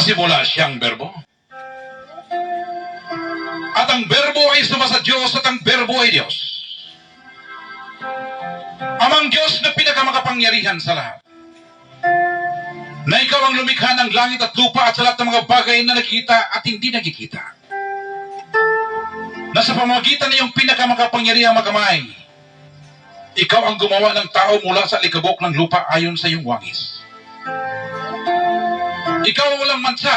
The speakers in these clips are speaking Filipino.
simula siyang berbo. At ang berbo ay suma sa Diyos at ang berbo ay Diyos. Amang Diyos na pinakamakapangyarihan sa lahat. Na ikaw ang lumikha ng langit at lupa at sa lahat ng mga bagay na nakikita at hindi nakikita. Na sa pamamagitan ng iyong pinakamakapangyarihang makamay, ikaw ang gumawa ng tao mula sa likabok ng lupa ayon sa iyong wangis. Ikaw ang walang mansa,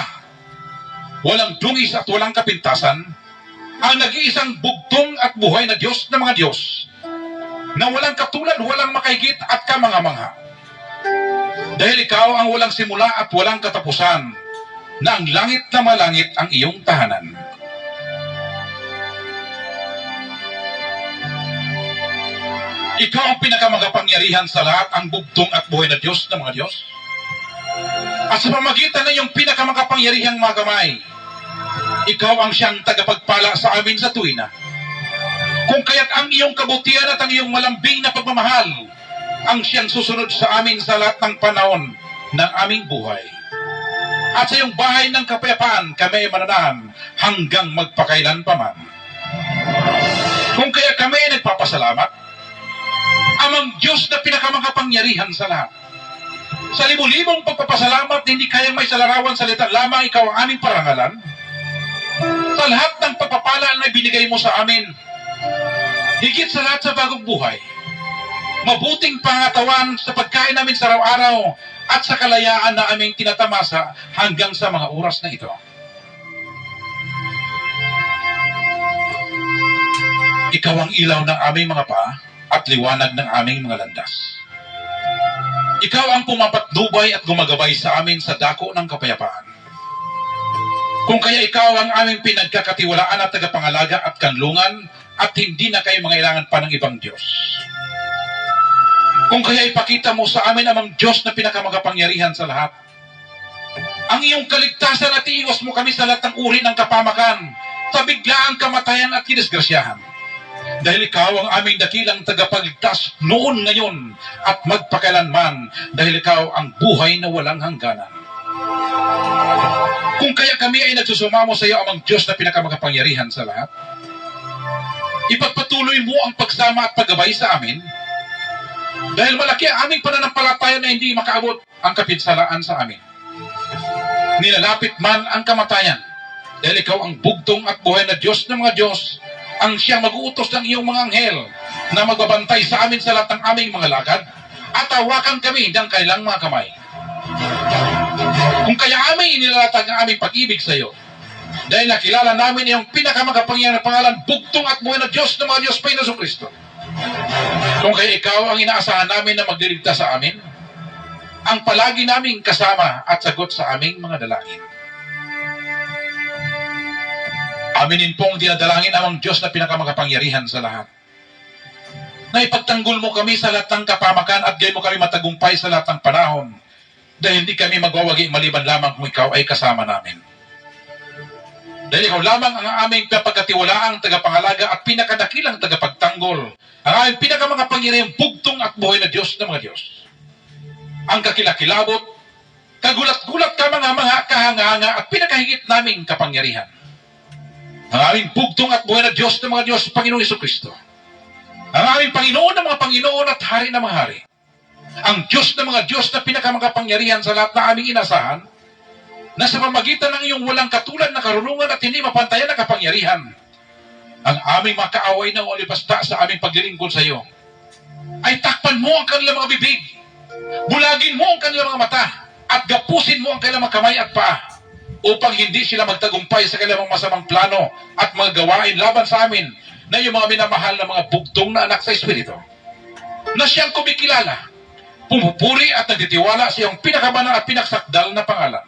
walang dungis at walang kapintasan, ang nag-iisang bugtong at buhay na Diyos ng mga Diyos, na walang katulad, walang makahigit at kamangha-mangha. Dahil ikaw ang walang simula at walang katapusan, na ang langit na malangit ang iyong tahanan. Ikaw ang pinakamakapangyarihan sa lahat, ang bugtong at buhay na Diyos ng mga Diyos. At sa pamagitan ng iyong pinakamakapangyarihang magamay, ikaw ang siyang tagapagpala sa amin sa tuwina. Kung kaya't ang iyong kabutihan at ang iyong malambing na pagmamahal ang siyang susunod sa amin sa lahat ng panahon ng aming buhay. At sa iyong bahay ng kapayapaan kami ay mananahan hanggang magpakailan pa man. Kung kaya kami ay nagpapasalamat, amang Diyos na pinakamakapangyarihan sa lahat. Sa libu-libong pagpapasalamat, hindi kayang may salarawan salita lamang ikaw ang aming parangalan. Sa lahat ng pagpapala na ibinigay mo sa amin, higit sa lahat sa bagong buhay, mabuting pangatawan sa pagkain namin sa araw-araw at sa kalayaan na aming tinatamasa hanggang sa mga oras na ito. Ikaw ang ilaw ng aming mga paa at liwanag ng aming mga landas. Ikaw ang pumapatnubay at gumagabay sa amin sa dako ng kapayapaan. Kung kaya ikaw ang aming pinagkakatiwalaan at tagapangalaga at kanlungan at hindi na kayo mangailangan pa ng ibang Diyos. Kung kaya ipakita mo sa amin amang Diyos na pinakamakapangyarihan sa lahat. Ang iyong kaligtasan at iiwas mo kami sa lahat ng uri ng kapamakan, sa biglaang kamatayan at kinisgrasyahan. Dahil ikaw ang aming dakilang tagapagligtas noon, ngayon at magpakailanman, dahil ikaw ang buhay na walang hangganan. Kung kaya kami ay nagsusumamo sa iyo amang Diyos na pinakamakapangyarihan sa lahat, ipagpatuloy mo ang pagsama at paggabay sa amin, dahil malaki ang aming pananampalataya na hindi makaabot ang kapinsalaan sa amin. Nilalapit man ang kamatayan, dahil ikaw ang bugtong at buhay na Diyos ng mga Diyos, ang siyang mag-uutos ng iyong mga anghel na magbabantay sa amin sa lahat ng aming mga lakad at hawakan kami ng kailang mga kamay. Kung kaya aming inilalatag ang aming pag-ibig sa iyo, dahil nakilala namin iyong pinakamakapangyarihan na pangalan, bugtong at buhay na Diyos ng mga Diyos, Panginoong Kristo. Kung kaya ikaw ang inaasahan namin na magliligtas sa amin, ang palagi naming kasama at sagot sa aming mga dalangin. Aminin pong dinadalangin amang Diyos na pinakamakapangyarihan sa lahat. Na ipagtanggol mo kami sa lahat ng kapamakan at gayon mo kami matagumpay sa lahat ng panahon, dahil hindi kami magwawagi maliban lamang kung ikaw ay kasama namin. Dahil ikaw lamang ang aming pagkatiwalaang tagapangalaga at pinakadakilang tagapagtanggol, ang aming pinakamakapangyarihang bugtong at buhay na Diyos ng mga Diyos. Ang kakilakilabot, kagulat-gulat ka mga kahanga-hanga at pinakahigit naming kapangyarihan. Ang aming bugtong at buhay na Diyos ng mga Diyos, Panginoong Jesucristo. Ang aming Panginoon ng mga Panginoon at Hari ng mga Hari. Ang Diyos ng mga Diyos na pinakamakapangyarihan sa lahat na aming inasahan, na sa pamagitan ng iyong walang katulad na karunungan at hindi mapantayan na kapangyarihan, ang aming mga kaaway na ulibasta sa aming paglilingkod sa iyo, ay takpan mo ang kanilang mga bibig, bulagin mo ang kanilang mga mata, at gapusin mo ang kanilang mga kamay at paa, upang hindi sila magtagumpay sa kanilang masamang plano at mga gawain laban sa amin na yung mga minamahal na mga bugtong na anak sa Espiritu, na siyang kumikilala, pumupuri at nagtitiwala sa iyong pinakabanal at pinaksakdal na pangalan.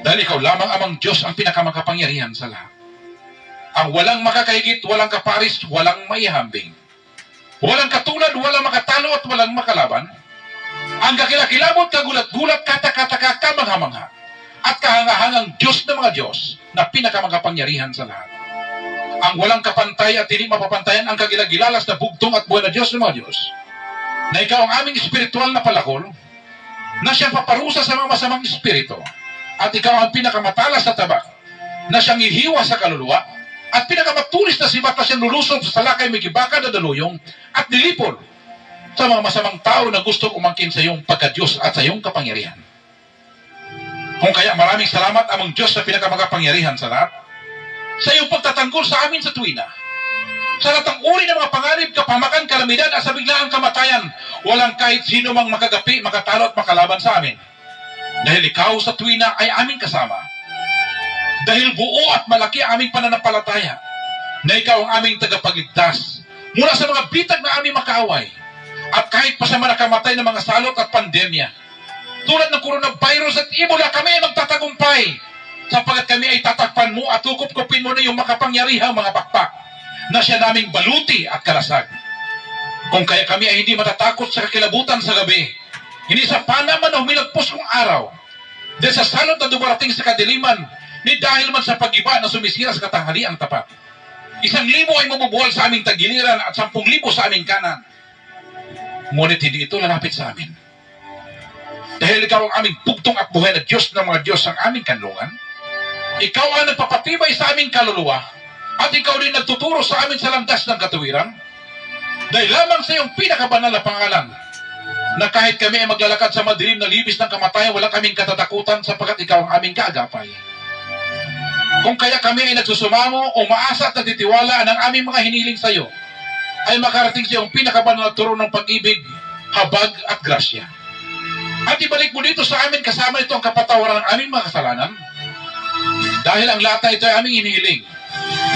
Dahil ikaw lamang amang Diyos ang pinakamakapangyarihan sa lahat. Ang walang makakahigit, walang kaparis, walang maihambing. Walang katulad, walang makatalo at walang makalaban. Ang kakilakilabot, kagulat-gulat, katakataka, kamangha-mangha, at kahangahangang Diyos ng mga Diyos na pinakamakapangyarihan sa lahat. Ang walang kapantay at hindi mapapantayan ang kagilagilalas na bugtong at buhay na Diyos ng mga Diyos, na ikaw ang aming espiritual na palakol, na siyang paparusa sa mga masamang espiritu at ikaw ang pinakamatalas na tabak na siyang ihiwa sa kaluluwa at pinakamatulis na sibat na siyang lulusog sa salakay may gibaka na daluyong at nilipol sa mga masamang tao na gusto umangkin sa iyong pagka-Diyos at sa iyong kapangyarihan. Kung kaya maraming salamat amang Diyos na pinakamakapangyarihan sa lahat sa iyong pagtatanggol sa amin sa tuwina. Sa lahat ng uri ng mga panganib, kapamakan, kalamidad at sa biglaang kamatayan, walang kahit sino mang makagapi, makatalo at makalaban sa amin. Dahil ikaw sa tuwina ay aming kasama. Dahil buo at malaki ang aming pananampalataya na ikaw ang aming tagapagligtas mula sa mga bitag na aming makaaway at kahit pa sa mga nakamatay ng mga salot at pandemya. Tulad ng coronavirus at Ebola, kami ay magtatagumpay sapagkat kami ay tatakpan mo at tukup-kupin mo na yung makapangyarihang mga bakpak na siya naming baluti at kalasag. Kung kaya kami ay hindi matatakot sa kakilabutan sa gabi, hindi sa panaman na humilagpos kong araw, dahil sa salot na dumarating sa kadiliman, ni dahil man sa pag-iba na sumisira sa katanghaliang tapat. 1,000 ay mabubuwal sa aming tagiliran at 10,000 sa aming kanan. Ngunit hindi ito lalapit sa amin. Dahil ikaw ang aming bugtong at buhay na Diyos ng mga Diyos ang aming kanlungan, ikaw ang nagpapatibay sa aming kaluluwa, at ikaw din nagtuturo sa amin sa landas ng katuwiran, dahil lamang sa iyong pinakabanal na pangalan, na kahit kami ay maglalakad sa madilim na libis ng kamatayan, wala kaming katatakutan sapagkat ikaw ang aming kaagapay. Kung kaya kami ay nagsusumamo o maasa at nagtitiwala ng aming mga hiniling sa iyo, ay makarating sa iyong pinakabanal na turo ng pag-ibig, habag at grasya. At ibalik mo dito sa amin kasama ito ang kapatawaran ng aming mga kasalanan, dahil ang lahat na ito ay aming hinihiling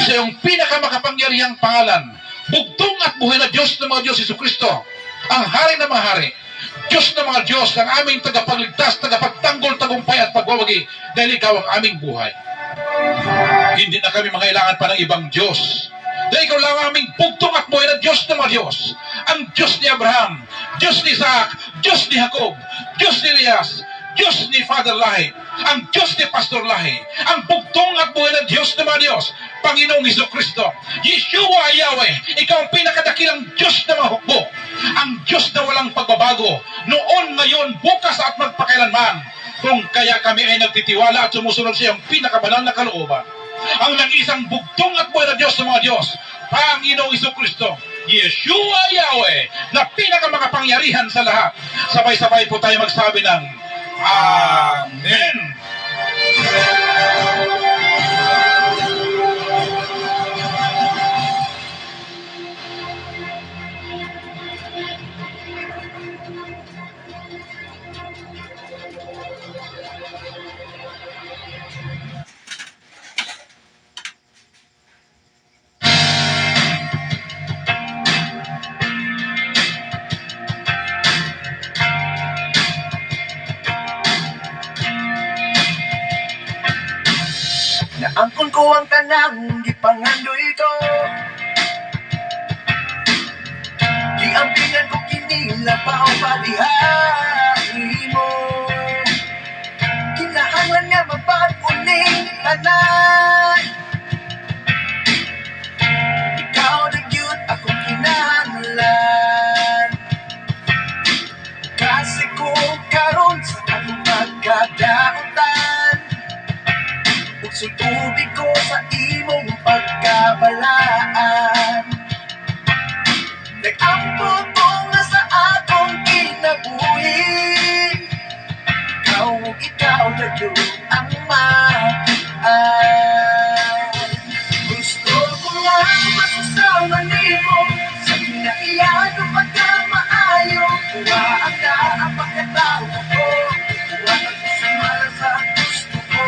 sa iyong pinakamakapangyarihang pangalan, bugtong at buhay na Diyos ng mga Diyos, Jesucristo, ang hari ng mga hari, Diyos ng mga Diyos, ang aming tagapagligtas, tagapagtanggol, tagumpay at pagwawagi, dahil ikaw ang aming buhay. Hindi na kami mangailangan pa ng ibang Diyos, dahil ikaw lang ang aming bugtong at buhay na Diyos ng mga Diyos, ang Diyos ni Abraham, Diyos ni Isaac, Diyos ni Jacob, Diyos ni Elias, Diyos ni Father Lahi, ang Diyos ni Pastor Lahi, ang bugtong at buhay na Diyos ng mga Diyos, Panginoong Jesucristo, Yeshua Yahweh, ikaw ang pinakadakilang Diyos na mga hukbo, ang Diyos na walang pagbabago, noon, ngayon, bukas at magpakailanman. Kung kaya kami ay nagtitiwala at sumusunod sa iyong pinakabanal na kalooban, ang nag-isang bugtong at buhay na Diyos ng mga Diyos, Panginoong Jesucristo, Yeshua Yahweh, na pinakamakapangyarihan sa lahat. Sabay-sabay po tayo magsabi ng Amen. Naangkon ko ang tanang gipangandoy ko, giambingan ko kinilabaw palihain mo. Kinahanglan nga mapag-uning tanan, ikaw na yun akong kinahanglan. Kasi kung karon sa akong pagkadaotan, sutubig ko sa imong pagkabalaan, nag-ampot ko nga sa akong kinabuhi. Ikaw na yun ang maan. Gusto ko lang masasama nimo sa pinaiyan o pagkamaayo. Kuhaan na ang pagkatao ko, kuhaan ang sumala sa gusto ko.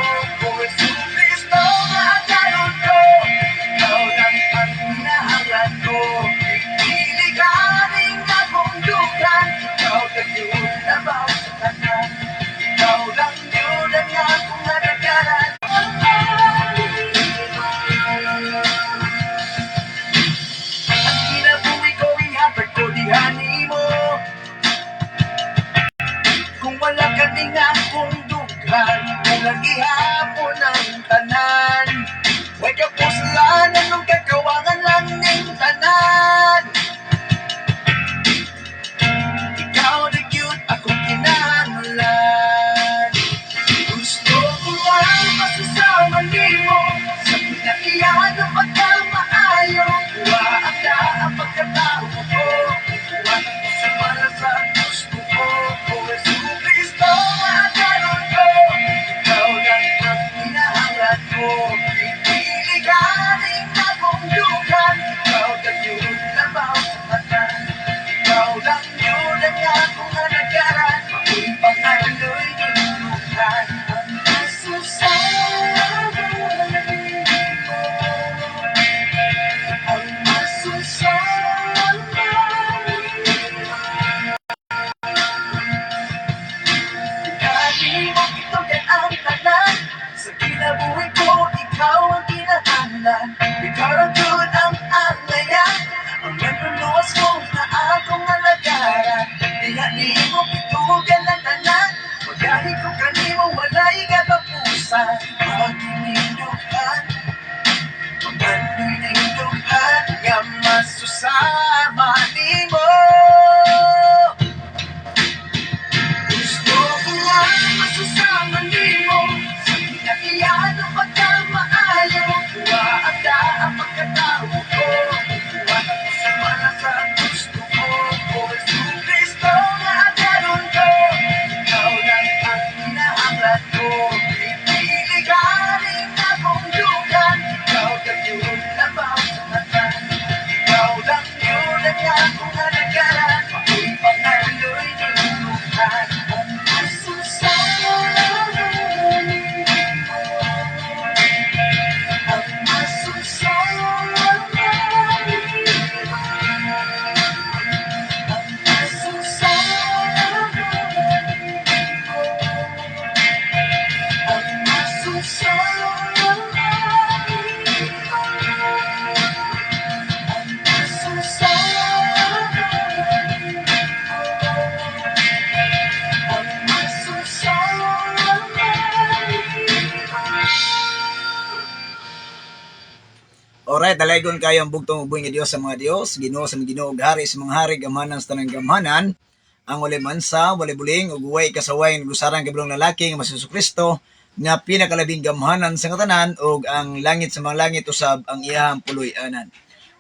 Ikaw lang yun ang akong nalagaran. Alright, dalaygon kayo ang bugtong uboy nga Dios sa mga Dios, Ginoo sa mga Ginoo ug hari sa mga hari, gamanan sa tanang gamanan. Ang walay mansa, walay buling ug way kasaway nga gusaran kabilong lalaki nga Hesus Kristo nga pinakalabing gamhanan sa katanan ug ang langit sa mga langit usab ang iyang puloy-anan.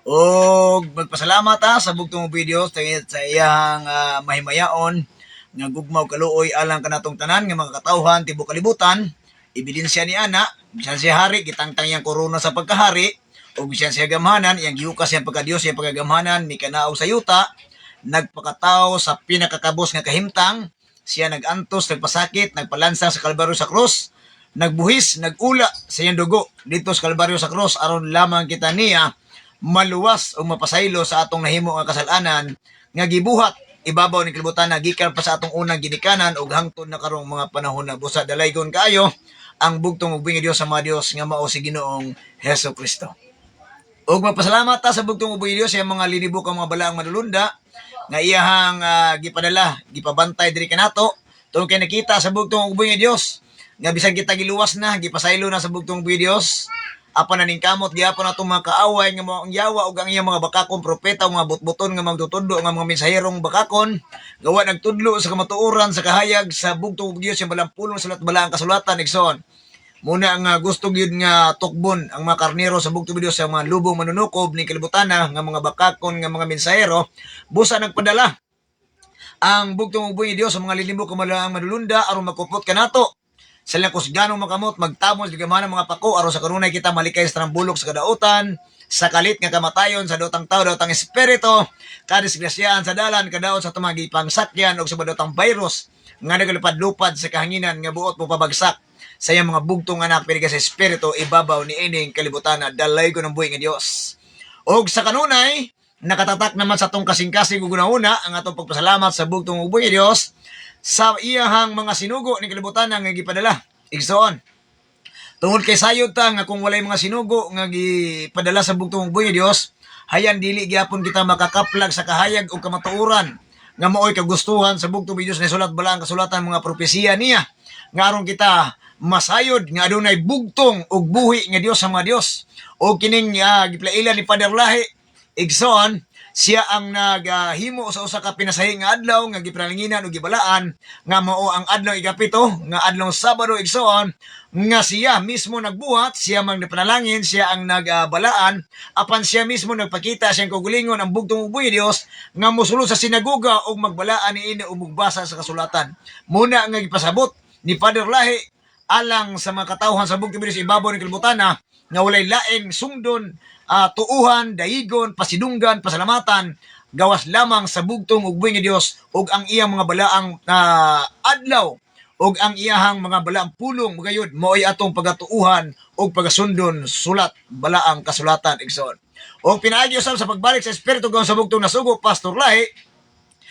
Og magpasalamat sa bugtong uboy Dios sa iyang mahimayaon nga gugmaw kaluoy alang kanatong tanan nga mga katawhan tibuok kalibutan. Ebidensya ni ana, bisan siya hari gitangtang iyang korona sa pagkahari o bisan siya gamhanan, iyang giukas iyang pagkadiyos, iyang pagkagamhanan, ni kanaaw sa yuta, nagpakataw sa pinakakabos nga kahimtang, siya nagantos, nagpasakit, nagpalansang sa Kalbaryo sa krus, nagbuhis, nagula sa iyang dugo dito sa Kalbaryo sa krus, aron lamang kita niya maluwas o mapasaylo sa atong nahimo nga kasalanan, nga gibuhat, ibabaw ni kalibutan na gikan pa sa atong unang ginikanan ug hangtod na karong mga panahon na busa dalaygon kaayo ang bugtong ug bingi Dios sa mga Dios nga mao si Ginoong Hesus Kristo. Og magpasalamat sa bugtong uboy Dios sa mga linibok ang mga balaang madulunda nga iyahang gipadala, gipabantay diri kanato tungod kay nakita sa bugtong uboy nga Dios nga bisan kita giluwas na, gipasaylo na sa bugtong uboy Dios, apan naning kamot gyapon atong mga kaaway nga mga yawa ug ang iyang mga bakakon propeta, mga butbuton nga magtutudlo nga mga mensaherong bakakon gawa nagtudlo sa kamatuoran sa kahayag sa bugtong uboy Dios yung balang pulong salat balaang kasulatan igsoon. Muna nga gusto gyud nga tukbon ang mga karnero sa bugtong Dios sa mga lubong manunukob ni kalibutana nga mga bakakon nga mga mensahero busa nagpadala ang bugtong uboy Dios sa mga linimbo kamalaang madulunda aron makupot kanato sa lakos ganong makamot magtamos ligaman mga pako aron sa kanunay kita malikay sa trambulok sa kadautan sa kalit nga kamatayon sa daotang tao daotang espiritu kadisgrasyaan sa dalan kadaot sa tumagi pangsakyan ug sa daotang virus nga nagalupad-lupad sa kahanginan nga buot mo pabagsak sa iyang mga bugtong anak pinigay sa espiritu ibabaw ni ining kalibutan na dalay ko ng buhay nga Dios. Og sa kanunay nakatatak naman sa atong kasing-kasing ug una ang atong pagpasalamat sa bugtong buhay nga Dios sa iyahang mga sinugo ni kalibutan nga gipadala. Igsoon. Tungod kay sayod ta nga kung walay mga sinugo nga gipadala sa bugtong buhay nga Dios, hayan dili gyapon kita makakaplag sa kahayag o kamatuoran nga maoy kagustuhan sa bugtong Dios na sulat bala ang kasulatan mga propesiya niya nga aron kita masayod nga adunay bugtong ug buhi nga Dios sa mga Dios o kining giplaila ni Father Lahi igsoon siya ang naghimo sa usa ka pinasahi nga adlaw nga gipinalinginan ug gibalaan nga mao ang adlaw ikapito nga adlaw Sabado igsoon nga siya mismo nagbuhat, siya mang napanalangin, siya ang nagbalaan apan siya mismo nagpakita siyang kaugalingon ang bugtong uboy Dios nga mosulod sa sinagoga ug magbalaan niini ug magbasa sa kasulatan. Muna nga gipasabot ni Father Lahi alang sa mga katawhan sa bugtong Dios ibabaw ni kalibutana nga walay laing sungdon, tuuhan, dayigon, pasidunggan, pasalamatan gawas lamang sa bugtong ug buhi nga Dios ug ang iyang mga balaang adlaw ug ang iyahang mga balaang pulong magayod mao'y atong pagatuuhan ug pagasundon sulat balaang kasulatan igsoon. Og pinaagi usab sa pagbalik sa espiritu gawas sa bugtong nasugo Pastor Lahi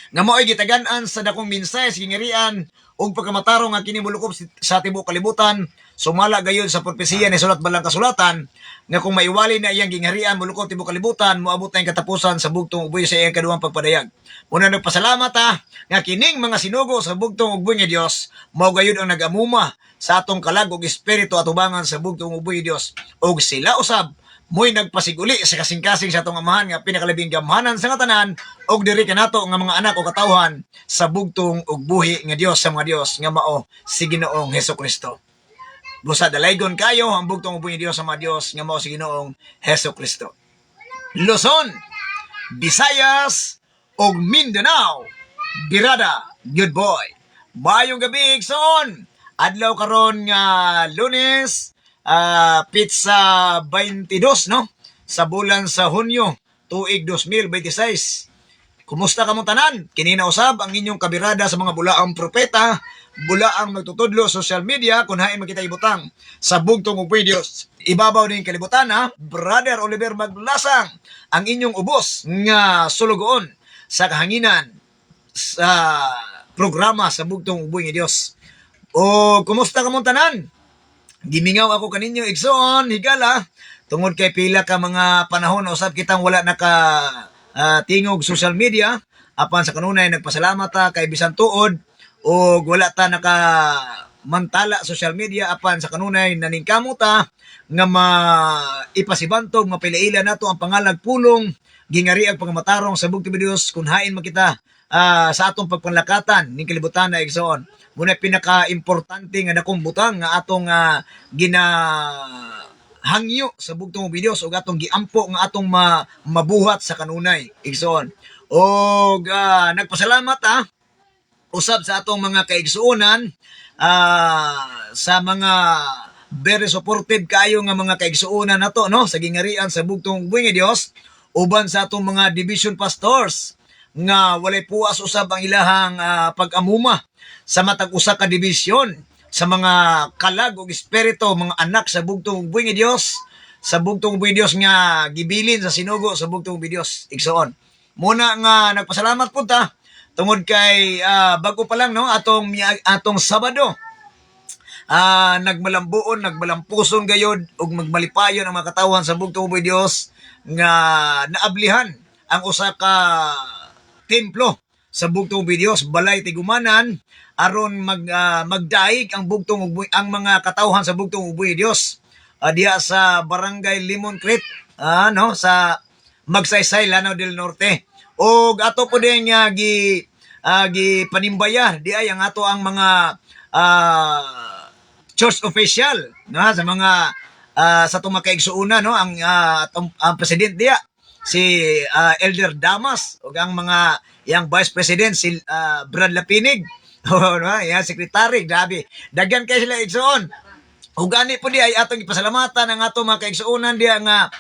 nga mao'y gitagan-an sa dakong mensahe sa gingirian ug pagkamatarong nga kini molukop sa tibuok kalibutan sumala gayon sa propesiya ni sulat balang kasulatan nga kung maiwali na iyang gingharian molukop tibuok kalibutan moabot na ang katapusan sa bugtong ugboy sa iyang kaduhang pagpadayag. Muna nagpasalamat nga kining mga sinugo sa bugtong ugboy nga Dios mao gayon ang nagamuma sa atong kalag ug espiritu atubangan sa bugtong ugboy Dios ug sila usab mo'y nagpasiguli sa kasing-kasing sa atong amahan nga pinakalabing gamhanan sa nga tanan og diri kanato nga mga anak o katawhan sa bugtong ug buhi nga Dios sa mga Dios nga mao si Ginoong Hesukristo. Busa dalaygon kayo ang bugtong ug buhi nga Dios sa mga Dios nga mao si Ginoong Hesukristo. Luzon, Visayas ug Mindanao, birada, good boy. Bayong gabi igsoon. Adlaw karon nga Lunes, pizza 22 no sa bulan sa Hunyo tuig 2026. Kumusta ka mong tanan? Kinina usab ang inyong kabirada sa mga bulaang propeta, bulaang magtutudlo social media kun hain makita ibutang sa bugtong ug Dios. Ibabaw ning kalibutan Brother Oliver Maglasang ang inyong ubos nga sulugoon sa kahanginan sa programa sa bugtong ug Dios. O kumusta ka mong tanan? Gimingaw ako kaninyo igsoon higala tungod kay pila ka mga panahon usab kitang wala naka tingog social media apan sa kanunay nagpasalamat ta kay bisan tuod o wala ta naka mantala social media apan sa kanunay naningkamuta nga ipasibantog mapailaila nato ang pangalag pulong gingari ang pangamatarong sa bugtong Dios kun hain makita sa atong pagpanlakatan ning kalibutan na igsoon. Muna pinaka-importante nga dakong butang nga atong hangyo sa bugtong Dios ug atong giampo nga atong mabuhat sa kanunay igsoon. Og nagpasalamat usab sa atong mga kaigsuonan sa mga very supportive kayo nga mga kaigsuonan nato no sa gingarian sa bugtong buhi nga Dios uban sa atong mga division pastors nga walay puas usab ang ilahang pag-amuma sa matag usa ka division sa mga kalag ug espiritu mga anak sa bugtong buhi nga Dios sa bugtong buhi Dios nga gibilin sa sinugo sa bugtong buhi Dios igsoon. Muna nga nagpasalamat pud ta tungod kay bago pa lang no atong Sabado nagmalambuon nagmalampuson gayod ug magmalipayon ang mga katawan sa bugtong buhi Dios nga naablihan ang usa ka templo sa bugtong buhi Dios balay tigumanan aron magdaig ang ang mga katawhan sa bugtong buhi Dios diha sa Barangay Limon Creek no sa Magsaysay, Lanao del Norte. Og ato po din nga panimbaya di ay ang ato ang mga church official no sa mga sa tumakaigsuuna no ang president diya si Elder Damas ug ang mga yang vice president si Brad Lapinig no yang secretary grabe daghan kay sila igsuon ug gani po di ay atong ipasalamatan ang ato mga kaigsuonan diya nga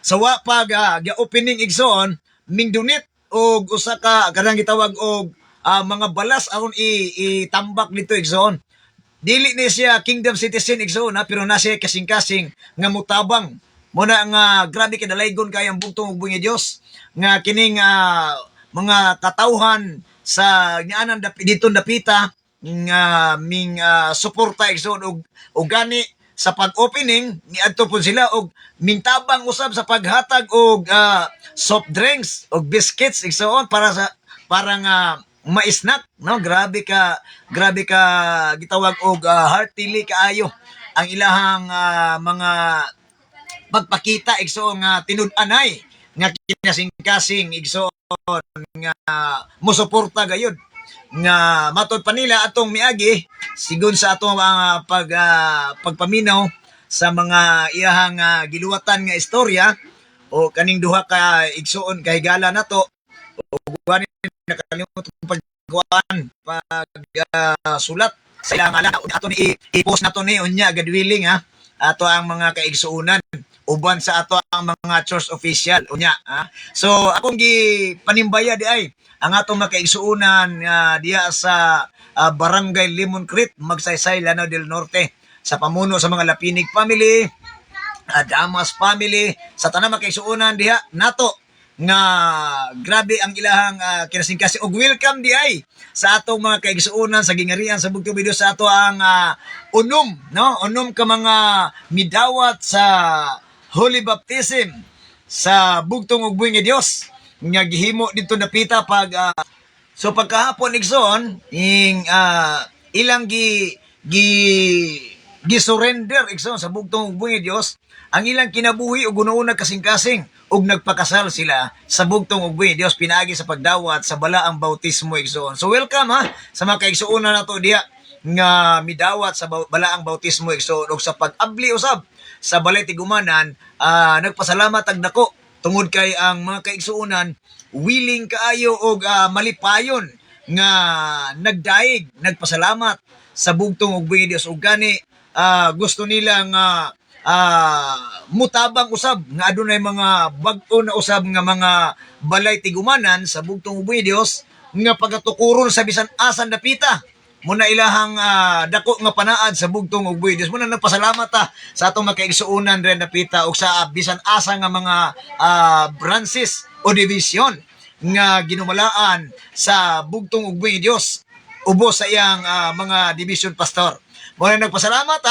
sawa pa opening igsoon ming donate og usa ka kanang gitawag og mga balas aron itambak dito igsoon. Dili ni siya kingdom citizen igsoon pero na siya kasing-kasing nga mutabang mo na nga grabe kay dalaygon kay ang bugtong ug buhi nga Dios nga kining mga katawhan sa nyaanan dito dapita nga ming suporta igsoon og gani sa pag-opening niadto po sila og mintabang usab sa paghatag og soft drinks og biscuits igsoon para nga ma-snack no grabe ka gitawag og heartily kaayo ang ilahang mga pagpakita igsoon nga tinud-anay nga kinasing-kasing igsoon nga mosuporta gayud nga matod pa nila atong miagi sigon sa atong pagpaminaw sa mga iyahang giluwatan nga istorya o kaning duha ka igsuon kahigala nato o gani nakalimot pagkuan sulat sa ilang ala ato ni i-post nato ni unya God willing ato ang mga kaigsuonan uban sa ato ang mga church official unya so akong panimbaya di ay ang atong mga kaigsuonan diya sa Barangay Limon Creek, Magsaysay, Lanao del Norte sa pamuno sa mga Lapinig family, Damas family, sa tanang mga kaigsuonan diha nato nga grabe ang ilahang kinasingkasi og welcome di ay sa atong mga kaigsuonan sa gingarian sa bugtong Dios sa ato ang unom ka mga midawat sa Holy Baptism sa bugtong ug buhi nga Dios nga gihimo dito napita so pagkahapon igsoon ilang surrender igsoon sa bugtong buhi nga Dios ang ilang kinabuhi ug una kasing-kasing ug nagpakasal sila sa bugtong ug buhi nga Dios pinaagi sa pagdawat sa balaang bautismo igsoon. So welcome sa mga kaigsuonan nato diha nga midawat sa balaang bautismo igsoon ug sa pag-abli usab sa balay tigumanan nagpasalamat ag dako tungod kay ang mga kaigsuonan willing kaayo og malipayon nga nagdaig nagpasalamat sa bugtong ug buhi Dios ug gani gusto nila nga mutabang usab nga adunay mga bag-o na usab nga mga balay tigumanan sa bugtong ug buhi Dios nga pagatukuron sa bisan asan dapita muna ilahang dako nga panaad sa bugtong ug buhi Dios muna nagpasalamat sa atong mga kaigsuonan ren dapita ug sa bisan asa nga mga branches o division nga ginumalaan sa bugtong ug buhi Dios ubos sa iyang mga division pastor. Muna nagpasalamat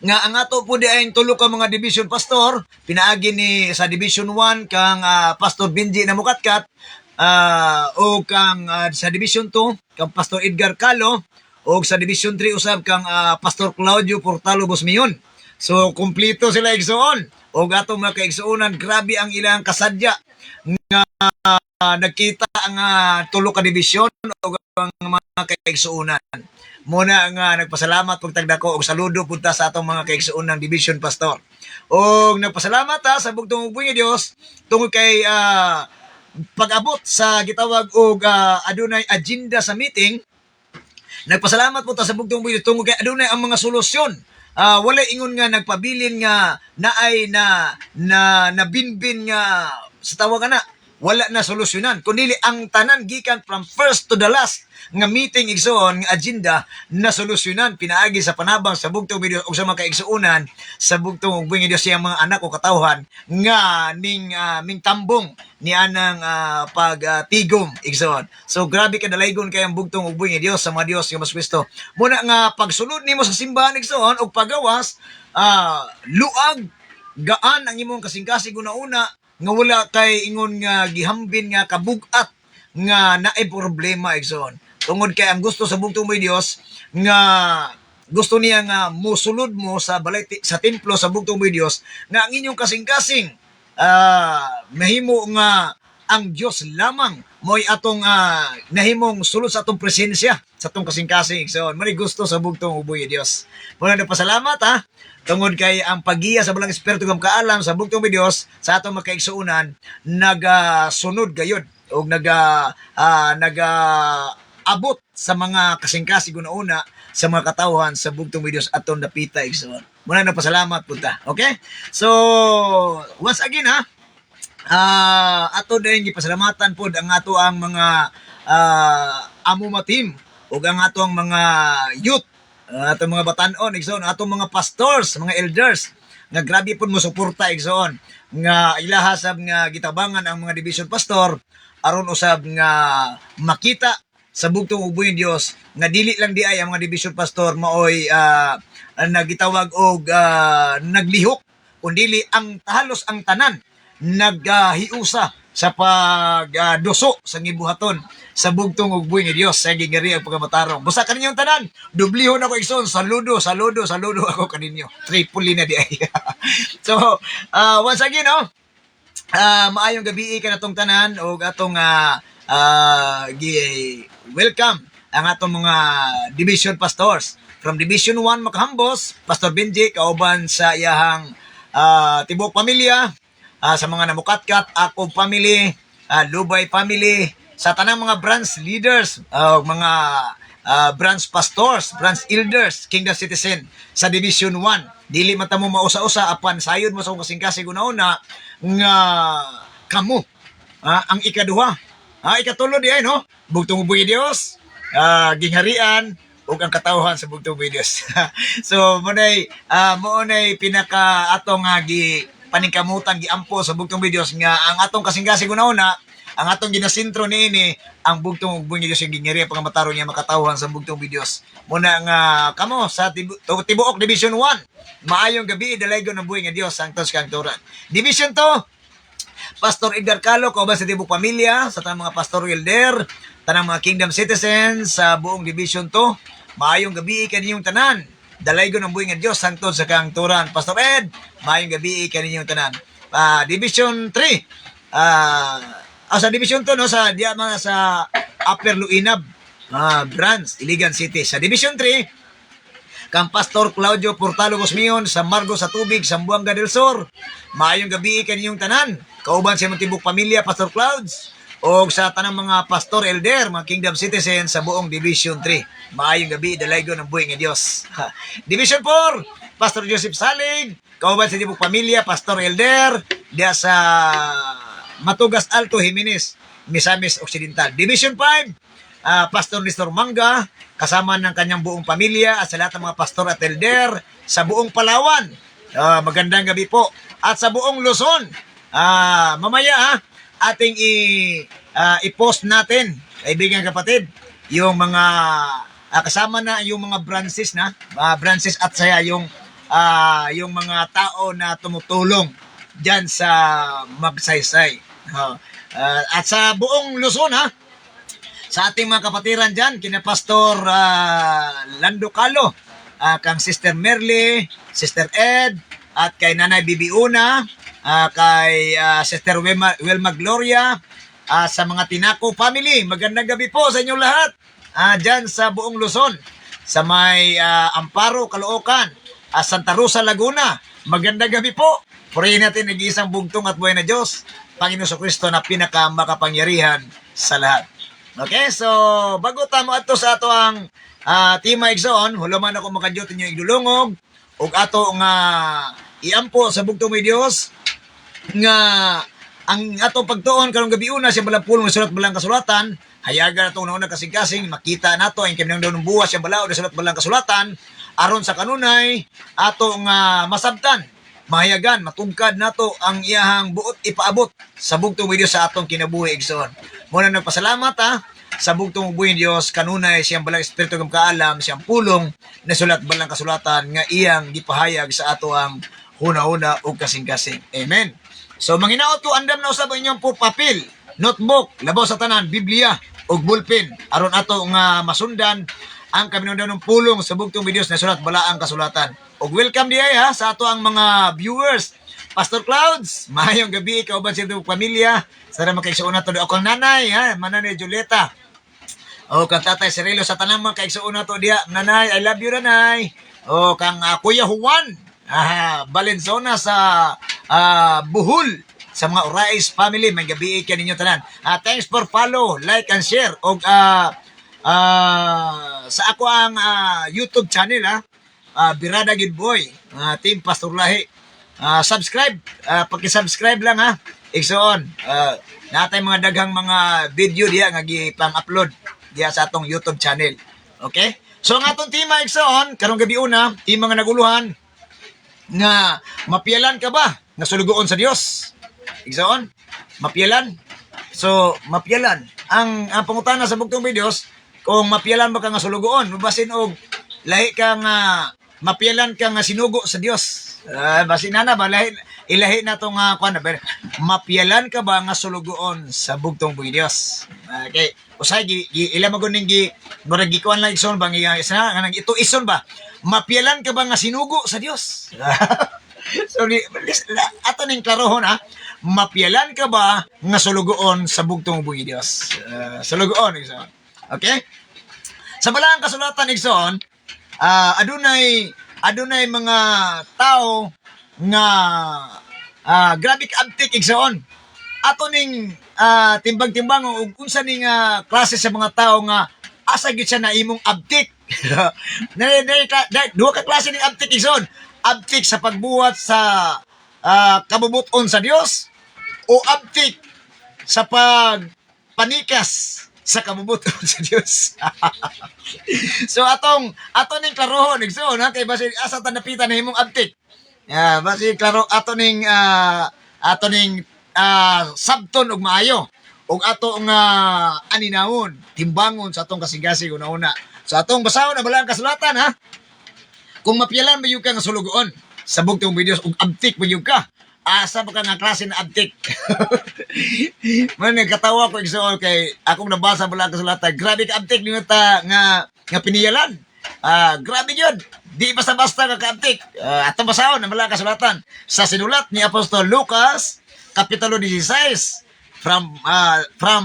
nga ang ato po di ay tulo ka mga division pastor pinaagi ni sa division 1 kang Pastor Benji na Mukatkat o kang sa division 2 kang Pastor Edgar Calo o sa Division 3 usab kang Pastor Claudio Portalo Bosmion. So kompleto sila igsoon. O atong mga kaigsuonan, grabe ang ilang kasadya nga nagkita ang tulo ka division o ang mga kaigsuonan. Muna nga nagpasalamat pag tagdako og saludo punta sa atong mga kaigsuonang division pastor. O nagpasalamat sa bugtong ug buhi nga Dios tungod kay pag-abot sa gitawag og adunay agenda sa meeting. Nagpasalamat po ta sa bugtong buhi tungod kay adunay ang mga solusyon. Wala ingon nga nagpabilin nga naay na binbin nga sa tawag na wala na solusyonan kundi ang tanan gikan from first to the last nga meeting igsoon nga agenda na solusyonan pinaagi sa panabang sa bugtong video o sa mga kaigsuonan sa bugtong buhi nga Dios siyang mga anak o katawhan nga ming tambong ni anang pagtigom igsoon. So grabe ka dalaygon kay ang bugtong ug buhi nga Dios sa mga Dios nga mas Kristo. Muna nga pagsulod nimo sa simbahan igsoon og pagawas luag gaan ang imong kasing-kasing una nga wala kay ingon nga gihambin nga kabug-at nga naay problema igsoon. Tungod kay ang gusto sa bugtong may Dios nga gusto niya nga musulod mo sa balay sa templo sa bugtong may Dios nga ang inyong kasing-kasing mahimo nga ang Dios lamang mo'y atong nahimong sulod sa atong presensya sa atong kasing-kasing igsoon. Mari gusto sa bugtong uboy Dios. Muna nagpasalamat tungod kay ang pagiya sa balang espiritu ng kaalam sa bugtong may Dios sa atong makaigsuonan nagasunod gayud og abot sa mga kasing-kasing una sa mga katawhan sa bugtong may Dios aton dapita igsoon. Muna nagpasalamat punta. Okay? So once again ato din gipasalamatan pod ang ato ang mga amo matim ug ang ato ang mga youth atong mga batan-on igsoon atong mga pastors mga elders nga grabe pud mo suporta igsoon nga ilahasab nga gitabangan ang mga division pastor aron usab nga makita sa bugtong ug buhi Dios nga dili lang di ay ang mga division pastor maoy nagitawag og naglihok kundi ang halos ang tanan naghiusa sa pagduso sa gibuhaton sa bugtong ug buhi nga Dios sa gingari ang pagamatarong. Busa kaninyong tanan, dublihon ako igsoon, saludo ako kaninyo. Triple na di ay. So, once again, maayong gabi kanatong tanan og atong welcome ang atong mga division pastors. From Division 1 Makahambos, Pastor Benji kauban sa iyahang tibok pamilya, sa mga namukatkat, ako family, Lubay family, sa tanang mga branch leaders, mga branch pastors, branch elders, Kingdom Citizen sa Division 1. Dili man ta mo mausa-usa apan sayod mo sa kasing-kasing una-una nga kamo ang ikaduha. Ikatulo di ay no, bugtong uboy Dios, gingharian ug ang katawhan sa bugtong uboy Dios. So mo nay pinaka atong paningkamutan giampo sa bugtong Dios nga ang atong kasing-kasing una-una ang atong ginasentro niini ang bugtong ug buhi Dios yung gingharian pangamataro niya makatawhan sa bugtong Dios. Muna nga kamo sa tibuok Division 1 maayong gabi dalaygon ng buhi nga Dios sangtos kang turan. Division 2 Pastor Edgar Calo kauban sa tibok pamilya sa tanang mga pastor elder tanang mga Kingdom Citizens sa buong Division 2 maayong gabi kaninyong tanan. Dalaygon ng buhi nga Dios sangtod sa kang turan. Pastor Ed, maayong gabi kaninyong tanan. Division 3. Sa Division 2 no sa sa Upper Luinab branch Iligan City. Sa Division 3 kang Pastor Claudio Portalo Bosmion sa Margo sa Tubig, Zamboanga del Sur. Maayong gabi kaninyong tanan. Kauban sa tibok pamilya Pastor Clouds o sa tanang mga pastor elder, mga Kingdom Citizen sa buong Division 3. Maayong gabi, dalaygon ng buhi nga Dios. Division 4, Pastor Joseph Salig, kauban sa tibok pamilya, pastor elder, diya sa Matugas Alto, Jimenez, Misamis Occidental. Division 5, Pastor Nestor Manga, kasama ng kanyang buong pamilya at sa lahat ng mga pastor at elder sa buong Palawan. Magandang gabi po. At sa buong Luzon, mamaya ating i-post natin, kaibigan kapatid, yung mga kasama na yung mga branches branches at saya yung mga tao na tumutulong diyan sa Magsaysay. At sa buong Luzon sa ating mga kapatiran dyan, kina Pastor Lando Calo, kang Sister Merly, Sister Ed, at kay Nanay Bibiuna, kay Sister Wilma Gloria, sa mga Tinako family. Magandang gabi po sa inyong lahat. Dyan sa buong Luzon, sa may Amparo, Caloocan, Santa Rosa, Laguna. Magandang gabi po. Purihin natin nag-iisang bugtong at buhay na Diyos, Panginoon Kristo na pinakamakapangyarihan sa lahat. Okay, so bago tamo ato sa ato ang Tima Igsoon, hulaman ako makadyot ninyo igdulungog ug ato nga iampo sa bugtong may Dios nga ang atong pagtuon karong gabi una sa balang pulong sulat balang kasulatan, hayagan nato una kasing-kasing makita nato ang kinang daw ng buwas sa balao sa sulat balang kasulatan aron sa kanunay ato nga masabtan, mahayagan, matungkad nato ang iyahang buot ipaabot sa bugtong may Dios sa atong kinabuhi igsoon. Muna nagpasalamat sa bugtong buhay Dios kanunay siyang balang espiritu ng kaalam, siyang pulong na sulat balang kasulatan nga iyang gipahayag sa ato ang huna-huna ug kasing-kasing. Amen. So manginaot ko andam na usab inyong po papel, notebook, labaw sa tanan, Biblia ug bulpen aron ato nga masundan ang kaminungdan ng pulong sa bugtong Dios na sulat balaang kasulatan. Ug welcome diay sa ato ang mga viewers. Pastor Clouds, maayong gabi, ikaw ba sa itong pamilya? Sana makaigsuon na to. Akong nanay, Mananay Julieta. O kang tatay Cirilo sa tanang mga kaigsuon na to diya. Nanay, I love you, nanay. O kang Kuya Juan, Valenzona sa Buhol, sa mga Orais family, may gabi ka ninyo tanan. Thanks for follow, like and share. O sa ako ang YouTube channel, Birada Good Boy, Team Pastor Lahi. Subscribe, paki-subscribe lang igsoon. Natay mga daghang mga video diya nga gipang-upload diya sa atong YouTube channel. Okay? So ang atong tema igsoon karong gabi una, imo nga naguluhan nga mapialan ka ba nga sulugoon sa Dios? Igsoon, mapialan. So mapialan ang pangutana sa bugtong may Dios, kung mapialan ba ka nga sulugoon, mabasin og lahi ka nga mapialan ka nga sinugo sa Dios. Basin na ba ilahi na tong mapialan ka ba nga sulugoon sa bugtong buhay Dios. Okay, usay ila maguning murag gikuan lang ison bang isa nga ito ison ba mapialan ka ba nga sinugo sa Dios. So ato ning klarohon mapialan ka ba nga sulugoon sa bugtong buhay Dios. Sulugoon ison. Okay, sa balaang kasulatan igsoon, adunay mga tao nga grabe ka abtik igsoon. Ato ning timbang-timbang ug unsa ning klase sa mga tao nga asa gyud siya na imong abtik. Duha ka klase ning abtik igsoon. Abtik sa pagbuhat sa kabubuton sa Dios o abtik sa pagpanikas sa kabubuton sa Dios. So atong ning klarohon igsoon kay basi asa ta napitan na himong abtik. Basi klaro ato ning sabton og maayo ug ato nga aninawon timbangon sa atong kasing-kasing una-una. So atong basahon na balang kasulatan kung mapialan ba yung ka nga sulugoon sa bugtong Dios ug abtik ba yung ka, asa ba ka nga klase na abtik? Man katawa ko igsoon kay akong nabasa balang kasulatan, grabe ka abtik niyo ta nga piniyalan. Grabe yun. Di basta-basta ka kaabtik. Atong basahon ang balang kasulatan sa sinulat ni Apostol Lucas kapitulo 16 from